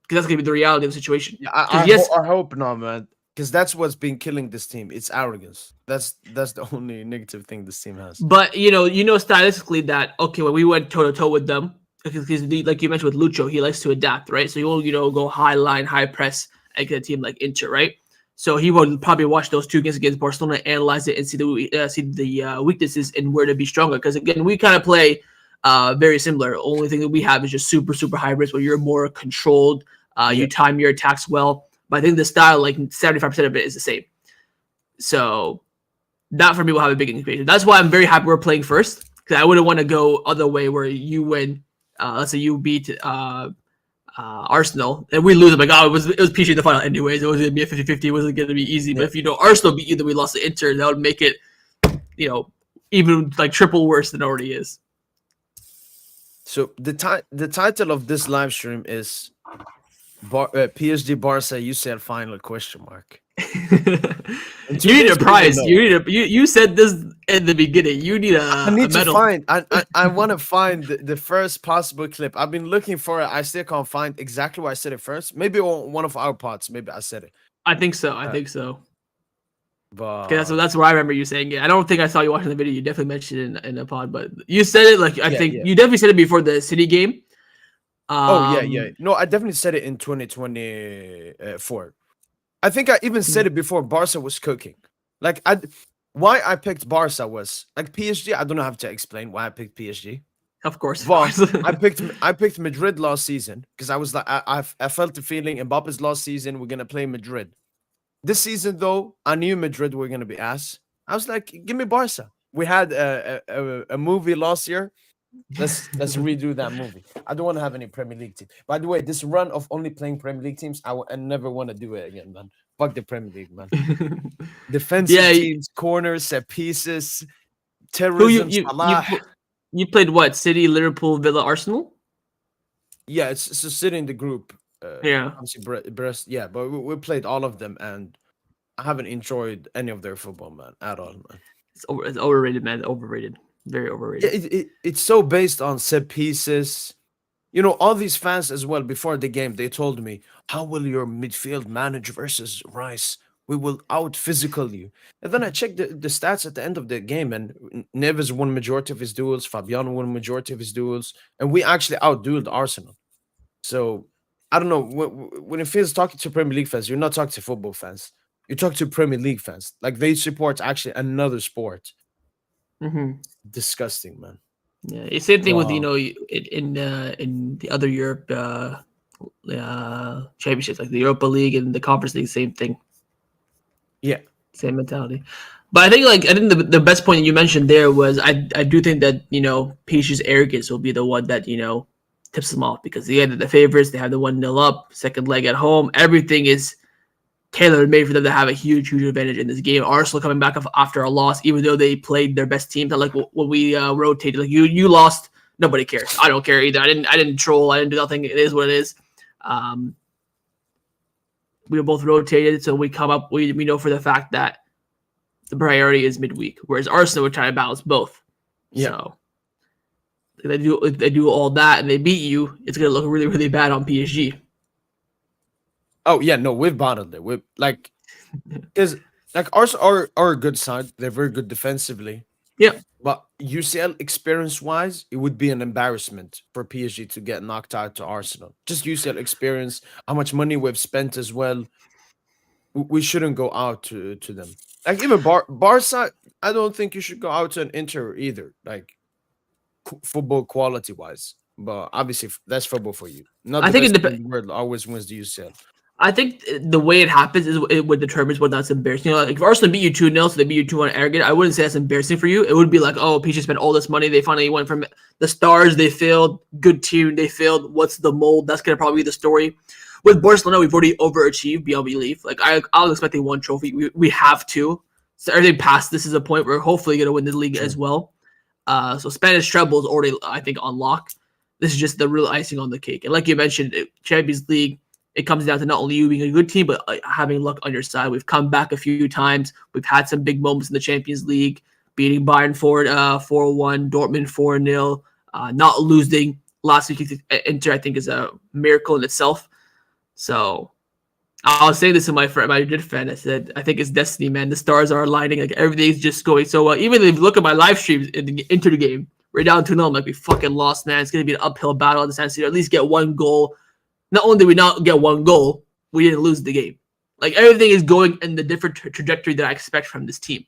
Because that's going to be the reality of the situation. Yeah, I hope not, man. Because that's what's been killing this team. It's arrogance. That's the only negative thing this team has. But, stylistically that, okay, when we went toe-to-toe with them, because like you mentioned with Lucho, he likes to adapt, right? So you will, go high line, high press against a team like Inter, right? So he will probably watch those 2 games against Barcelona, analyze it, and see the weaknesses and where to be stronger. Because again, we kind of play very similar. Only thing that we have is just super, super high risk, where you're more controlled. You time your attacks well. But I think the style, like 75% of it, is the same. So that for me will have a big implication. That's why I'm very happy we're playing first, because I wouldn't want to go other way where you win. Let's say you beat Arsenal and we lose. I'm like, it was PSG in the final anyways. It was going to be a 50-50. It wasn't going to be easy. But if Arsenal beat you, then we lost to Inter, that would make it even like triple worse than it already is. So the title of this live stream is PSG Barca UCL final ? You need a prize. You said this in the beginning. You need I need a medal. to find. I want to find the first possible clip. I've been looking for it. I still can't find exactly where I said it first. Maybe on one of our pods. Maybe I said it. I think so. I think so. But Okay, that's where I remember you saying it. I don't think I saw you watching the video. You definitely mentioned it in a pod, but you said it like I think you definitely said it before the City game. Yeah. No, I definitely said it in 2024. I think I even said it before Barca was cooking. Like why I picked Barca was like PSG. I don't know how to explain why I picked PSG. Of course. But I picked Madrid last season because I was like I felt the feeling Mbappe's last season we're gonna play Madrid. This season though, I knew Madrid were gonna be ass. I was like, give me Barca. We had a movie last year. Let's redo that movie. I don't want to have any Premier League team. By the way, this run of only playing Premier League teams, I never want to do it again, man. Fuck the Premier League, man. Defensive teams, corners, set pieces, terrorism. You played what? City, Liverpool, Villa, Arsenal? Yeah, it's a City in the group. Obviously Brest. Yeah, but we played all of them, and I haven't enjoyed any of their football, man, at all, man. It's overrated, man. Overrated. Very overrated. Yeah, it's so based on set pieces. All these fans as well, before the game, they told me, how will your midfield manage versus Rice? We will out-physical you. And then I checked the stats at the end of the game, and Neves won majority of his duels, Fabiano won majority of his duels, and we actually out-dueled Arsenal. So, I don't know, when it feels talking to Premier League fans, you're not talking to football fans. You talk to Premier League fans. Like, they support actually another sport. Disgusting, man. Yeah, same thing with Wow. in the other Europe championships like the Europa League and the Conference League. Same thing, Yeah. same mentality. But I think the best point that you mentioned there was I do think that PSG's arrogance will be the one that tips them off because they had the favorites. They have the 1-0 up, second leg at home. Everything is tailor made for them to have a huge advantage in this game. Arsenal coming back after a loss, even though they played their best team. Like when we rotated, like you lost, nobody cares. I don't care either. I didn't troll. I didn't do nothing. It is what it is. We were both rotated, so we come up. We know for the fact that the priority is midweek, whereas Arsenal were trying to balance both. Yeah. So if they do all that and they beat you, it's gonna look really bad on PSG. Oh yeah, no, we've bottled it. We've because Arsenal are a good side. They're very good defensively. Yeah. But UCL experience wise, it would be an embarrassment for PSG to get knocked out to Arsenal. Just UCL experience, how much money we've spent as well. We shouldn't go out to them. Like even Barca, I don't think you should go out to an Inter either. Like football quality wise. But obviously, that's football for you. Not I the think best it team in depends. the world always wins the UCL. I think the way it happens is it would determine whether that's embarrassing. Like if Arsenal beat you 2-0, so they beat you 2-1 arrogant, I wouldn't say that's embarrassing for you. It would be like, oh, PSG spent all this money. They finally went from the stars, they failed. Good team, they failed. What's the mold? That's going to probably be the story. With Barcelona, we've already overachieved beyond belief. Like I was expecting one trophy. We have two. So everything past this is a point where we're hopefully going to win the league as well. So Spanish treble is already, I think, on lock. This is just the real icing on the cake. And like you mentioned, Champions League, it comes down to not only you being a good team, but having luck on your side. We've come back a few times. We've had some big moments in the Champions League, beating Bayern 4-1, Dortmund 4-0, not losing last week. Inter, I think, is a miracle in itself. So I was saying this to my good friend. I said, I think it's destiny, man. The stars are aligning. Like everything's just going so well. Even if you look at my live streams into the game, we're down 2-0. I'm like, we fucking lost, man. It's going to be an uphill battle at the San Siro. At least get one goal. Not only did we not get one goal, we didn't lose the game. Like everything is going in the different trajectory that I expect from this team.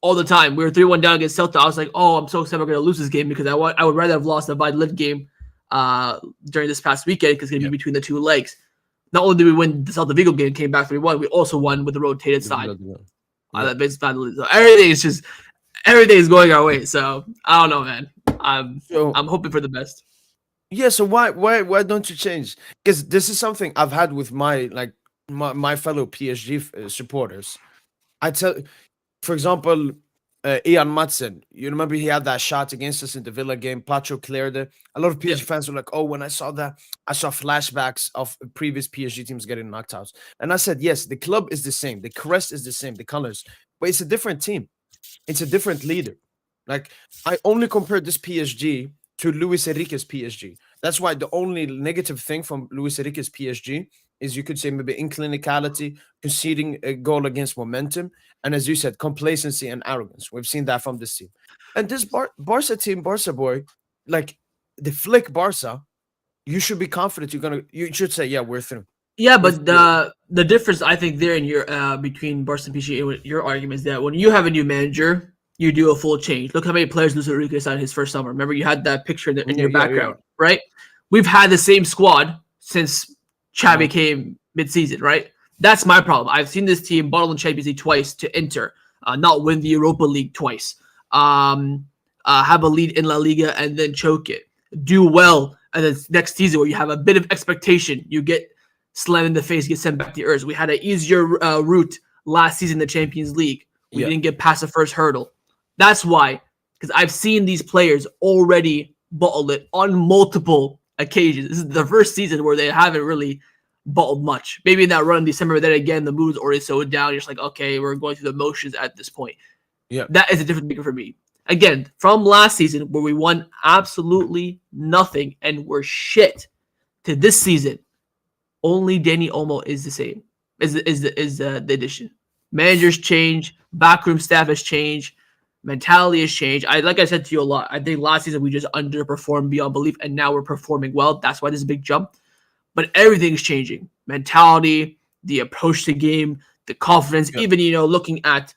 All the time. We were 3-1 down against Celta. I was like, oh, I'm so excited we're going to lose this game because I would rather have lost the Vide Live game during this past weekend because it's going to be between the two legs. Not only did we win the Celta Vigo game, came back 3-1, we also won with the rotated side. So everything is going our way. So I don't know, man. I'm hoping for the best. Yeah, so why don't you change? Because this is something I've had with my fellow PSG supporters. I tell, for example, Ian Madsen. You remember he had that shot against us in the Villa game. Pacho cleared it. A lot of PSG fans were like, "Oh, when I saw that, I saw flashbacks of previous PSG teams getting knocked out." And I said, "Yes, the club is the same. The crest is the same. The colors, but it's a different team. It's a different leader. Like I only compared this PSG to Luis Enrique's PSG. That's why the only negative thing from Luis Enrique's PSG is you could say maybe inclinicality, conceding a goal against momentum, and as you said, complacency and arrogance. We've seen that from this team. And this Barca team, Barca boy, like the flick Barca, you should be confident you should say, yeah, we're through. Yeah, but the difference I think there in your between Barca and PSG, your argument is that when you have a new manager, you do a full change. Look how many players Luis Enrique signed his first summer. Remember, you had that picture in your background, right? We've had the same squad since Xavi came mid-season, right? That's my problem. I've seen this team bottle in Champions League twice to Inter, not win the Europa League twice, have a lead in La Liga and then choke it, do well, and then next season where you have a bit of expectation, you get slammed in the face, get sent back to earth. We had an easier route last season in the Champions League. We didn't get past the first hurdle. That's why, because I've seen these players already bottle it on multiple occasions. This is the first season where they haven't really bottled much. Maybe in that run in December, but then again, the mood's already so down. You're just like, okay, we're going through the motions at this point. Yeah. That is a different maker for me. Again, from last season where we won absolutely nothing and we're shit to this season, only Danny Olmo is the same. Is the addition. Managers change, backroom staff has changed, mentality has changed. Like I said to you a lot, I think last season we just underperformed beyond belief, and now we're performing well. That's why there's a big jump. But everything's changing. Mentality, the approach to game, the confidence, even looking at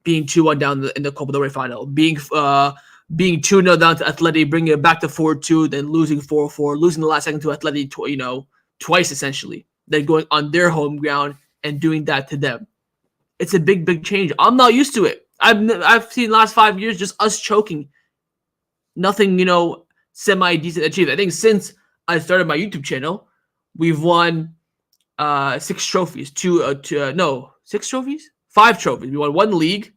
being 2-1 down in the Copa del Rey final, being 2-0 down to Atleti, bringing it back to 4-2, then losing 4-4, losing the last second to Atleti, twice essentially, then going on their home ground and doing that to them. It's a big, big change. I'm not used to it. I've seen the last 5 years just us choking. Nothing, semi-decent achieved. I think since I started my YouTube channel, we've won 6 trophies. 6 trophies? 5 trophies. We won 1 league,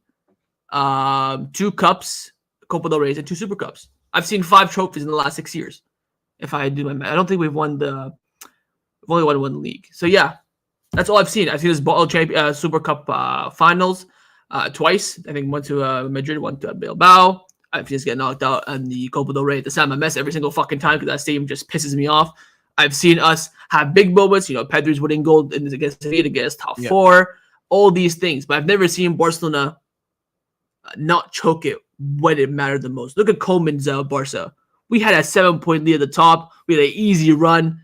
2 cups, Copa del Rey, and 2 Super Cups. I've seen 5 trophies in the last 6 years. If I do my math, I don't think we've only won 1 league. So yeah, that's all I've seen. I've seen this Super Cup finals twice. I think one to Madrid, one to Bilbao. I've just get knocked out on the Copa del Rey at the San Mamés every single fucking time because that stadium just pisses me off. I've seen us have big moments. Pedri's winning gold against Sevilla to get us top 4. All these things, but I've never seen Barcelona not choke it when it mattered the most. Look at Koeman's Barca. We had a 7-point lead at the top. We had an easy run,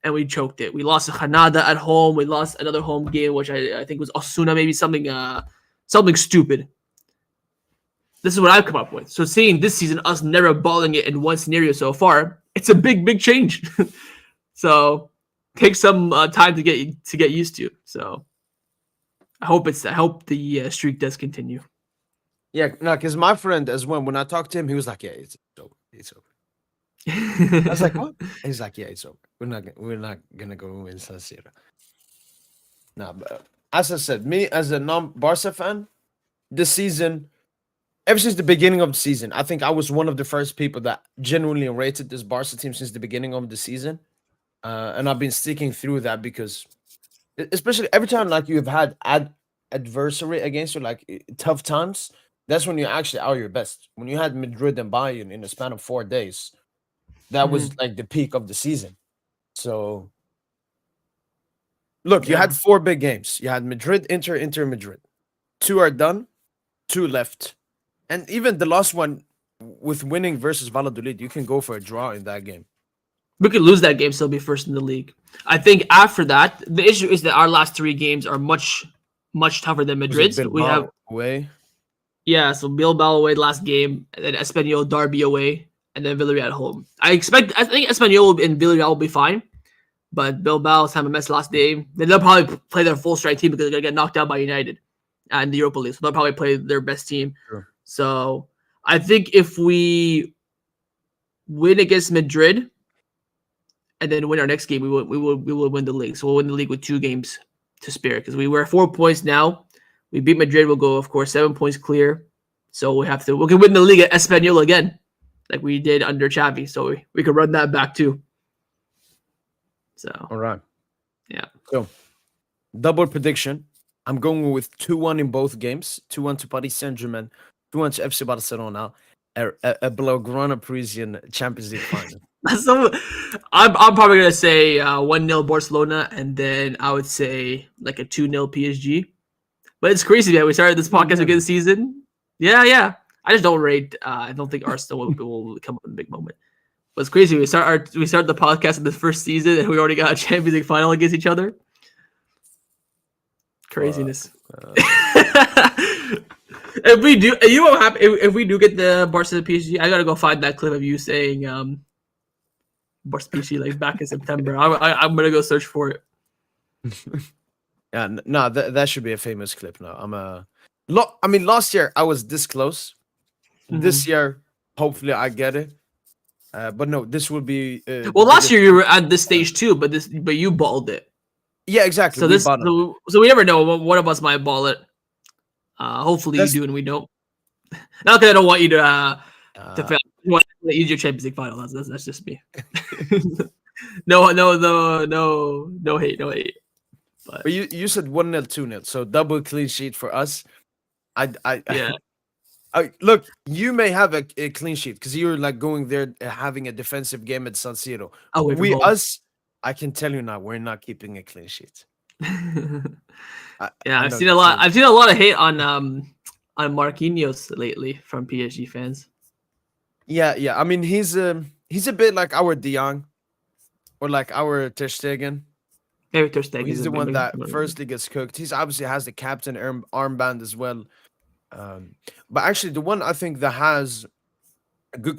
and we choked it. We lost to Granada at home. We lost another home game, which I think was Osasuna, maybe something stupid. This is what I've come up with. So seeing this season, us never balling it in one scenario so far, it's a big, big change. So take some time to get used to. So I hope the streak does continue. Yeah, no, because my friend as well, when I talked to him, he was like, "Yeah, it's over. It's over." I was like, "What?" He's like, "Yeah, it's over. We're not gonna go win San Siro." Nah, but as I said, me as a non-Barca fan, this season, ever since the beginning of the season, I think I was one of the first people that genuinely rated this Barca team since the beginning of the season, and I've been sticking through that because, especially every time like you've had adversary against you, like tough times. That's when you actually are your best. When you had Madrid and Bayern in the span of 4 days, that was like the peak of the season. So, look, you had 4 big games. You had Madrid, Inter, Madrid. 2 are done, 2 left. And even the last one with winning versus Valladolid, you can go for a draw in that game. We could lose that game, still be first in the league. I think after that, the issue is that our last 3 games are much, much tougher than Madrid's. We have away. Yeah, so Bilbao away last game, and then Espanyol Derby away, and then Villarreal at home. I think Espanyol and Villarreal will be fine, but Bilbao, San Mamés last game, they'll probably play their full strength team because they're going to get knocked out by United and the Europa League, so they'll probably play their best team. Sure. So I think if we win against Madrid and then win our next game, we will win the league. So we'll win the league with 2 games to spare because we're 4 points now. We beat Madrid. We'll go, of course, 7 points clear. So we can win the league at Espanyol again, like we did under Xavi. So we could run that back too. So all right, yeah. So double prediction. I'm going with 2-1 in both games. 2-1 to Paris Saint-Germain. 2-1 to FC Barcelona. A Blaugrana Parisian Champions League final. So I'm probably gonna say 1-0 Barcelona, and then I would say like a 2-0 PSG. But it's crazy that we started this podcast again this season. Yeah. I just don't rate. I don't think Arsenal will come up in a big moment. But it's crazy. We start the podcast in the first season, and we already got a Champions League final against each other. Craziness. If we do, you won't have. If we do get the Barca PSG, I gotta go find that clip of you saying Barca PSG like back in September. I'm gonna go search for it. Yeah, no, that should be a famous clip now. Last year I was this close. This year, hopefully I get it. But no, this will be. Well, last year you were at this stage too, but you balled it. Yeah, exactly. So we never know. One of us might ball it. Hopefully you do and we don't. Not that I don't want you to fail. I want to use your Champions League final. That's just me. No hate. But you said 1-0, 2-0, so double clean sheet for us. Yeah. Look, you may have a clean sheet because you're like going there having a defensive game at San Siro. I can tell you now, we're not keeping a clean sheet. I've seen a lot. I've seen a lot of hate on Marquinhos lately from PSG fans. Yeah. I mean, he's a bit like our De Jong or like our Ter Stegen. Maybe Ter Stegen He's is the one that maybe- firstly gets cooked. He's obviously has the captain armband as well. But actually, the one I think that has a good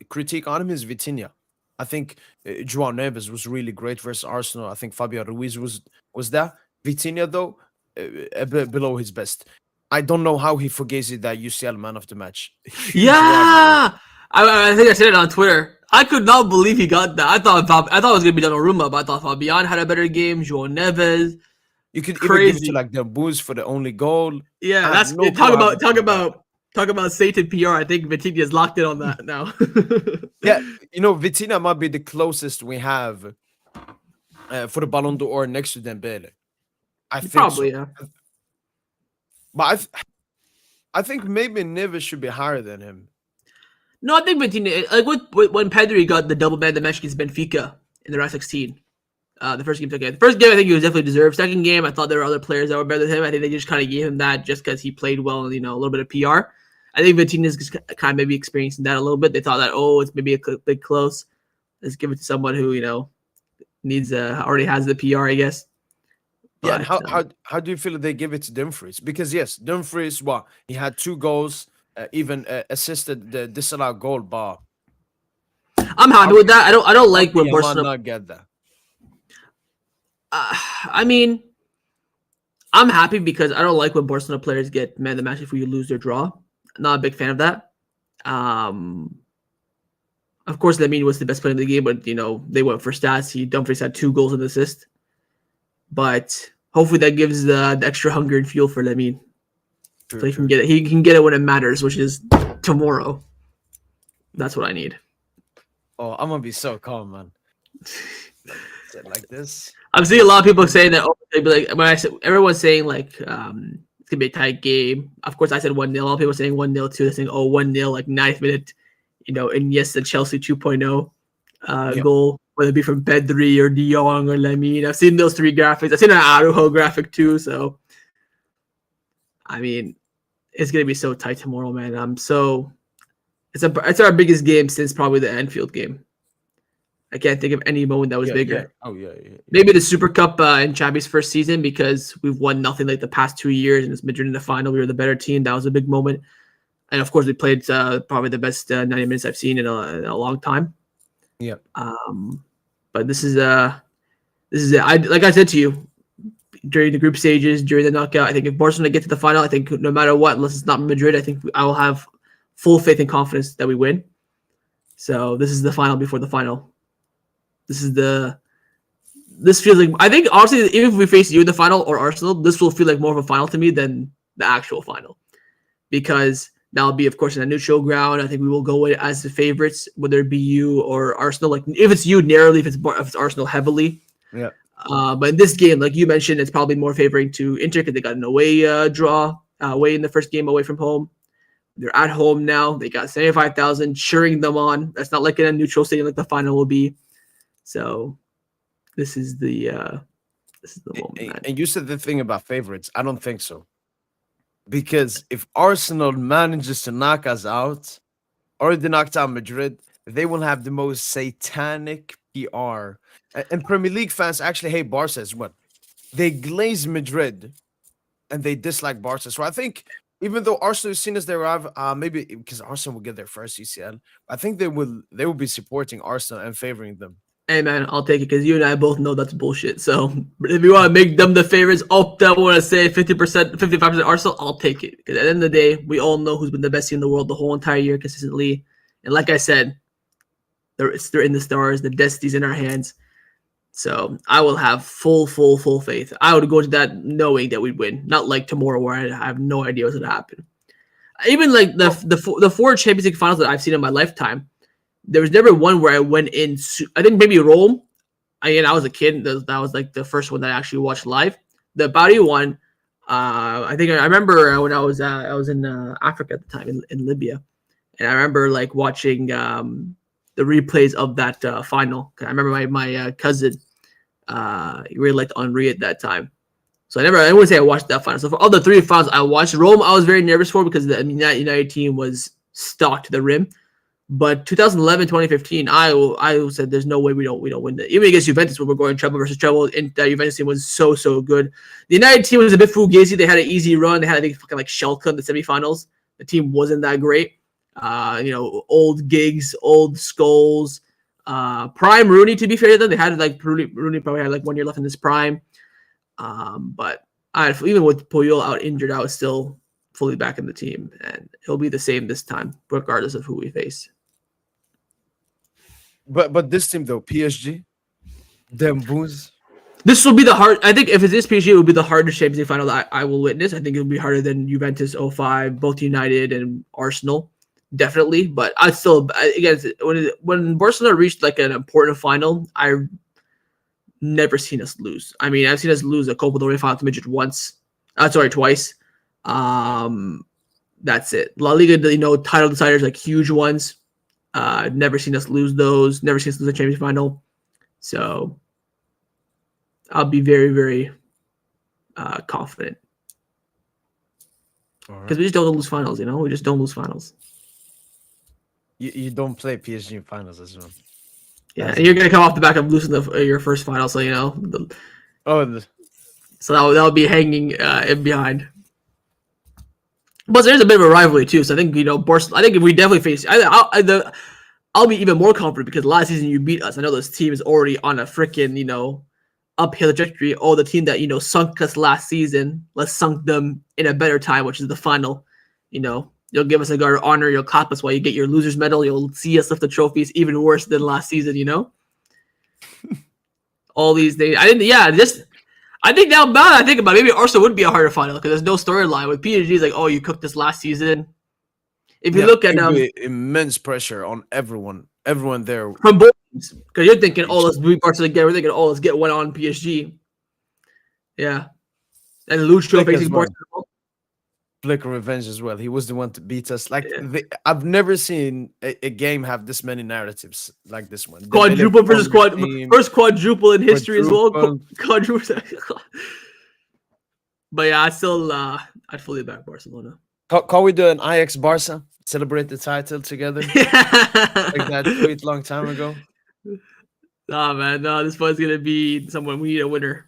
critique on him is Vitinha. I think Joao Neves was really great versus Arsenal. I think Fabio Ruiz was there. Vitinha though, a bit below his best. I don't know how he forgets it that UCL man of the match. Huge rivalry. Yeah, I think I said it on Twitter. I could not believe he got that. I thought it was gonna be Donnarumma, but I thought Fabian had a better game. Joao Neves, You could even give it crazy. to like the Booze for the only goal. Yeah, I that's have no talk clue how about they talk did that. about talk about Satan PR. I think Vitinha is locked in on that now. Yeah, you know, Vitinha might be the closest we have for the Ballon d'Or next to Dembele. I think Probably, so. yeah. But I think maybe Neves should be higher than him. No, I think Vitinha, like when Pedri got the double man of the match against Benfica in the round 16. The first game took it. The first game, I think he was definitely deserved. Second game, I thought there were other players that were better than him. I think they just kind of gave him that just because he played well and, you know, a little bit of PR. I think Vitinha's kind of maybe experiencing that a little bit. They thought that, oh, it's maybe a bit close. Let's give it to someone who, you know, needs already has the PR, I guess. Yeah, and But, how do you feel they give it to Dumfries? Because yes, Dumfries, he had 2 goals, even assisted the disallowed goal. But I'm happy with that. I don't like when Yamal Barcelona. not get that. I mean, I'm happy because I don't like when Barcelona players get man of the match if we lose or draw. Not a big fan of that. Of course, Lamine was the best player in the game, but you know they went for stats. Dumfries had 2 goals and an assist, but hopefully that gives the extra hunger and fuel for Lamine, so he can get it. He can get it when it matters, which is tomorrow. That's what I need. Oh, I'm gonna be so calm, man. Like this. I'm seeing a lot of people saying that. Oh, they'd be like, when I said everyone's saying like it's gonna be a tight game. Of course, I said 1-0. A lot of people are saying 1-0 too. They're saying 1-0, like 9th minute. You know, and yes, the Chelsea 2.0 goal, whether it be from Pedri or De Jong or Lamine. I've seen those 3 graphics. I've seen an Araujo graphic too. So, I mean, it's gonna be so tight tomorrow, man. It's our biggest game since probably the Anfield game. I can't think of any moment that was bigger. Yeah. Oh yeah. Maybe the Super Cup in Xavi's first season because we've won nothing like the past 2 years, and it's Madrid in the final. We were the better team. That was a big moment. And of course, we played probably the best 90 minutes I've seen in a long time. Yeah. But this is it. Like I said to you during the group stages, during the knockout, I think if Barcelona get to the final, I think no matter what, unless it's not Madrid, I think I will have full faith and confidence that we win. So this is the final before the final. This feels like, I think honestly, even if we face you in the final or Arsenal, this will feel like more of a final to me than the actual final, because that'll be, of course, in a neutral ground. I think we will go in as the favorites, whether it be you or Arsenal. Like if it's you narrowly, if it's Arsenal heavily. Yeah. But in this game, like you mentioned, it's probably more favoring to Inter because they got an away draw away in the first game away from home. They're at home now. They got 75,000 cheering them on. That's not like in a neutral stadium like the final will be. So this is the moment. Man. And you said the thing about favorites. I don't think so. Because if Arsenal manages to knock us out, or they knocked out Madrid, they will have the most satanic PR. And Premier League fans actually hate Barca as well. They glaze Madrid and they dislike Barca. So I think even though Arsenal is seen as their rival, maybe because Arsenal will get their first UCL, I think they will be supporting Arsenal and favoring them. Hey man, I'll take it because you and I both know that's bullshit. So if you want to make them the favorites, I want to say 50%, 55% Arsenal, I'll take it. Because at the end of the day, we all know who's been the best team in the world the whole entire year consistently. And like I said, they're in the stars. The destiny's in our hands. So I will have full faith. I would go into that knowing that we'd win. Not like tomorrow where I have no idea what's going to happen. Even like the 4 Champions League finals that I've seen in my lifetime, there was never one where I went in. I think maybe Rome. Again, I was a kid. That was like the first one that I actually watched live. The Bari one, I think I remember when I was in Africa at the time in Libya, and I remember like watching the replays of that final. I remember my cousin he really liked Henri at that time. So I wouldn't say I watched that final. So for all the 3 finals I watched, Rome I was very nervous for because the United team was stocked to the rim. But 2011, 2015, I said there's no way we don't win that. Even against Juventus, when we're going treble versus treble, and that Juventus team was so good. The United team was a bit fugazi. They had an easy run. They had, I think, fucking like Schalke in the semifinals. The team wasn't that great. Old Giggs, old Scholes, prime Rooney. To be fair to them, they had like Rooney probably had like 1 year left in his prime. But even with Puyol out injured, I was still fully back in the team, and it'll be the same this time, regardless of who we face. But this team though, PSG, them booze. This will be the hard. I think if it is PSG, it will be the hardest Champions League final that I will witness. I think it'll be harder than Juventus 05, both United and Arsenal, definitely. But I still, again, when Barcelona reached like an important final, I've never seen us lose. I mean, I've seen us lose a Copa del Rey final to Madrid twice. That's it. La Liga, title deciders, like huge ones. Never seen us lose those. Never seen us lose a Champions final. So I'll be very, very confident. Because we just don't lose finals, We just don't lose finals. You don't play PSG in finals as well. Yeah, and you're going to come off the back of losing your first final, so, So that would be hanging in behind. But there's a bit of a rivalry too, so I think Barcelona. I think if we definitely face, I'll be even more confident because last season you beat us. I know this team is already on a freaking uphill trajectory. Oh, the team that sunk us last season, let's sunk them in a better time, which is the final. You'll give us a guard of honor. You'll clap us while you get your losers medal. You'll see us lift the trophies even worse than last season. All these things. I think now that I think about it, maybe Arsenal would be a harder final because there's no storyline. With PSG, it's like, oh, you cooked this last season. If you look at immense pressure on everyone there from both teams, because you're thinking, oh, let's beat Barcelona again. We're thinking, oh, let's get one on PSG. Yeah, and Lucho facing Barcelona. Flick revenge as well. He was the one to beat us. I've never seen a game have this many narratives like this one. Quadruple versus first quadruple in history as well. Quadruple. But yeah, I'd fully back Barcelona. Can we do an Ajax Barca? Celebrate the title together? Like that tweet long time ago. Nah, man. No, this one's gonna be someone. We need a winner.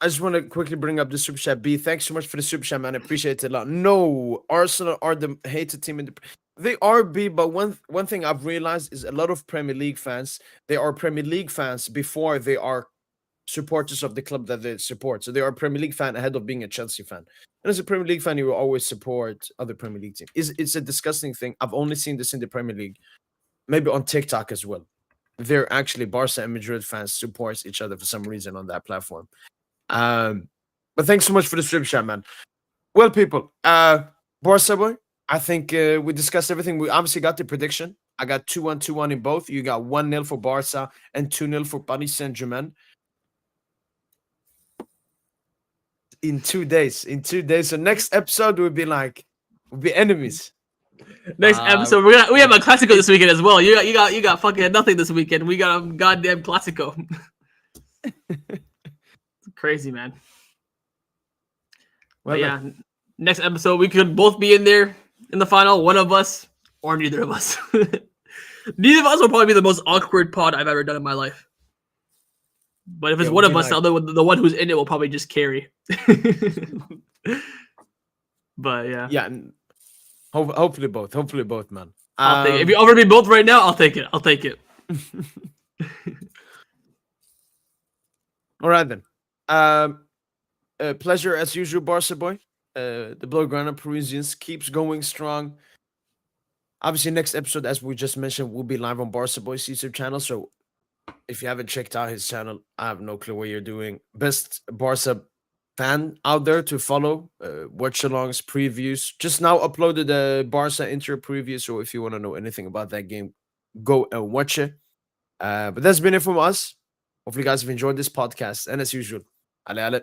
I just want to quickly bring up the super chat. B, thanks so much for the super chat, man. I appreciate it a lot. No, Arsenal are the hated team in the. They are B, but one thing I've realized is a lot of Premier League fans. They are Premier League fans before they are supporters of the club that they support. So they are a Premier League fan ahead of being a Chelsea fan. And as a Premier League fan, you will always support other Premier League teams. It's a disgusting thing. I've only seen this in the Premier League, maybe on TikTok as well. They're actually Barca and Madrid fans support each other for some reason on that platform. But thanks so much for the super chat, man. Well, people, Barca boy, I think we discussed everything. We obviously got the prediction. I got 2-1, 2-1 in both. You got 1-0 for Barca and 2-0 for Paris Saint-Germain. In 2 days. So next episode we'll be enemies. Next episode we have a Classico this weekend as well. You got fucking nothing this weekend. We got a goddamn Classico. Crazy, man. Well, yeah. Next episode, we could both be in there in the final. One of us, or neither of us. Neither of us will probably be the most awkward pod I've ever done in my life. But if it's one of us, the one who's in it will probably just carry. But yeah. Yeah. Hopefully both, man. I'll take it. If you offer me both right now, I'll take it. All right then. Pleasure as usual, Barca boy. The Blaugrana Parisiens keeps going strong. Obviously, next episode, as we just mentioned, will be live on Barca Boy's YouTube channel. So if you haven't checked out his channel, I have no clue what you're doing. Best Barca fan out there to follow. Watch-alongs, previews. Just now uploaded a Barca Inter preview. So if you want to know anything about that game, go and watch it. But that's been it from us. Hopefully, you guys have enjoyed this podcast. And as usual, ale ale.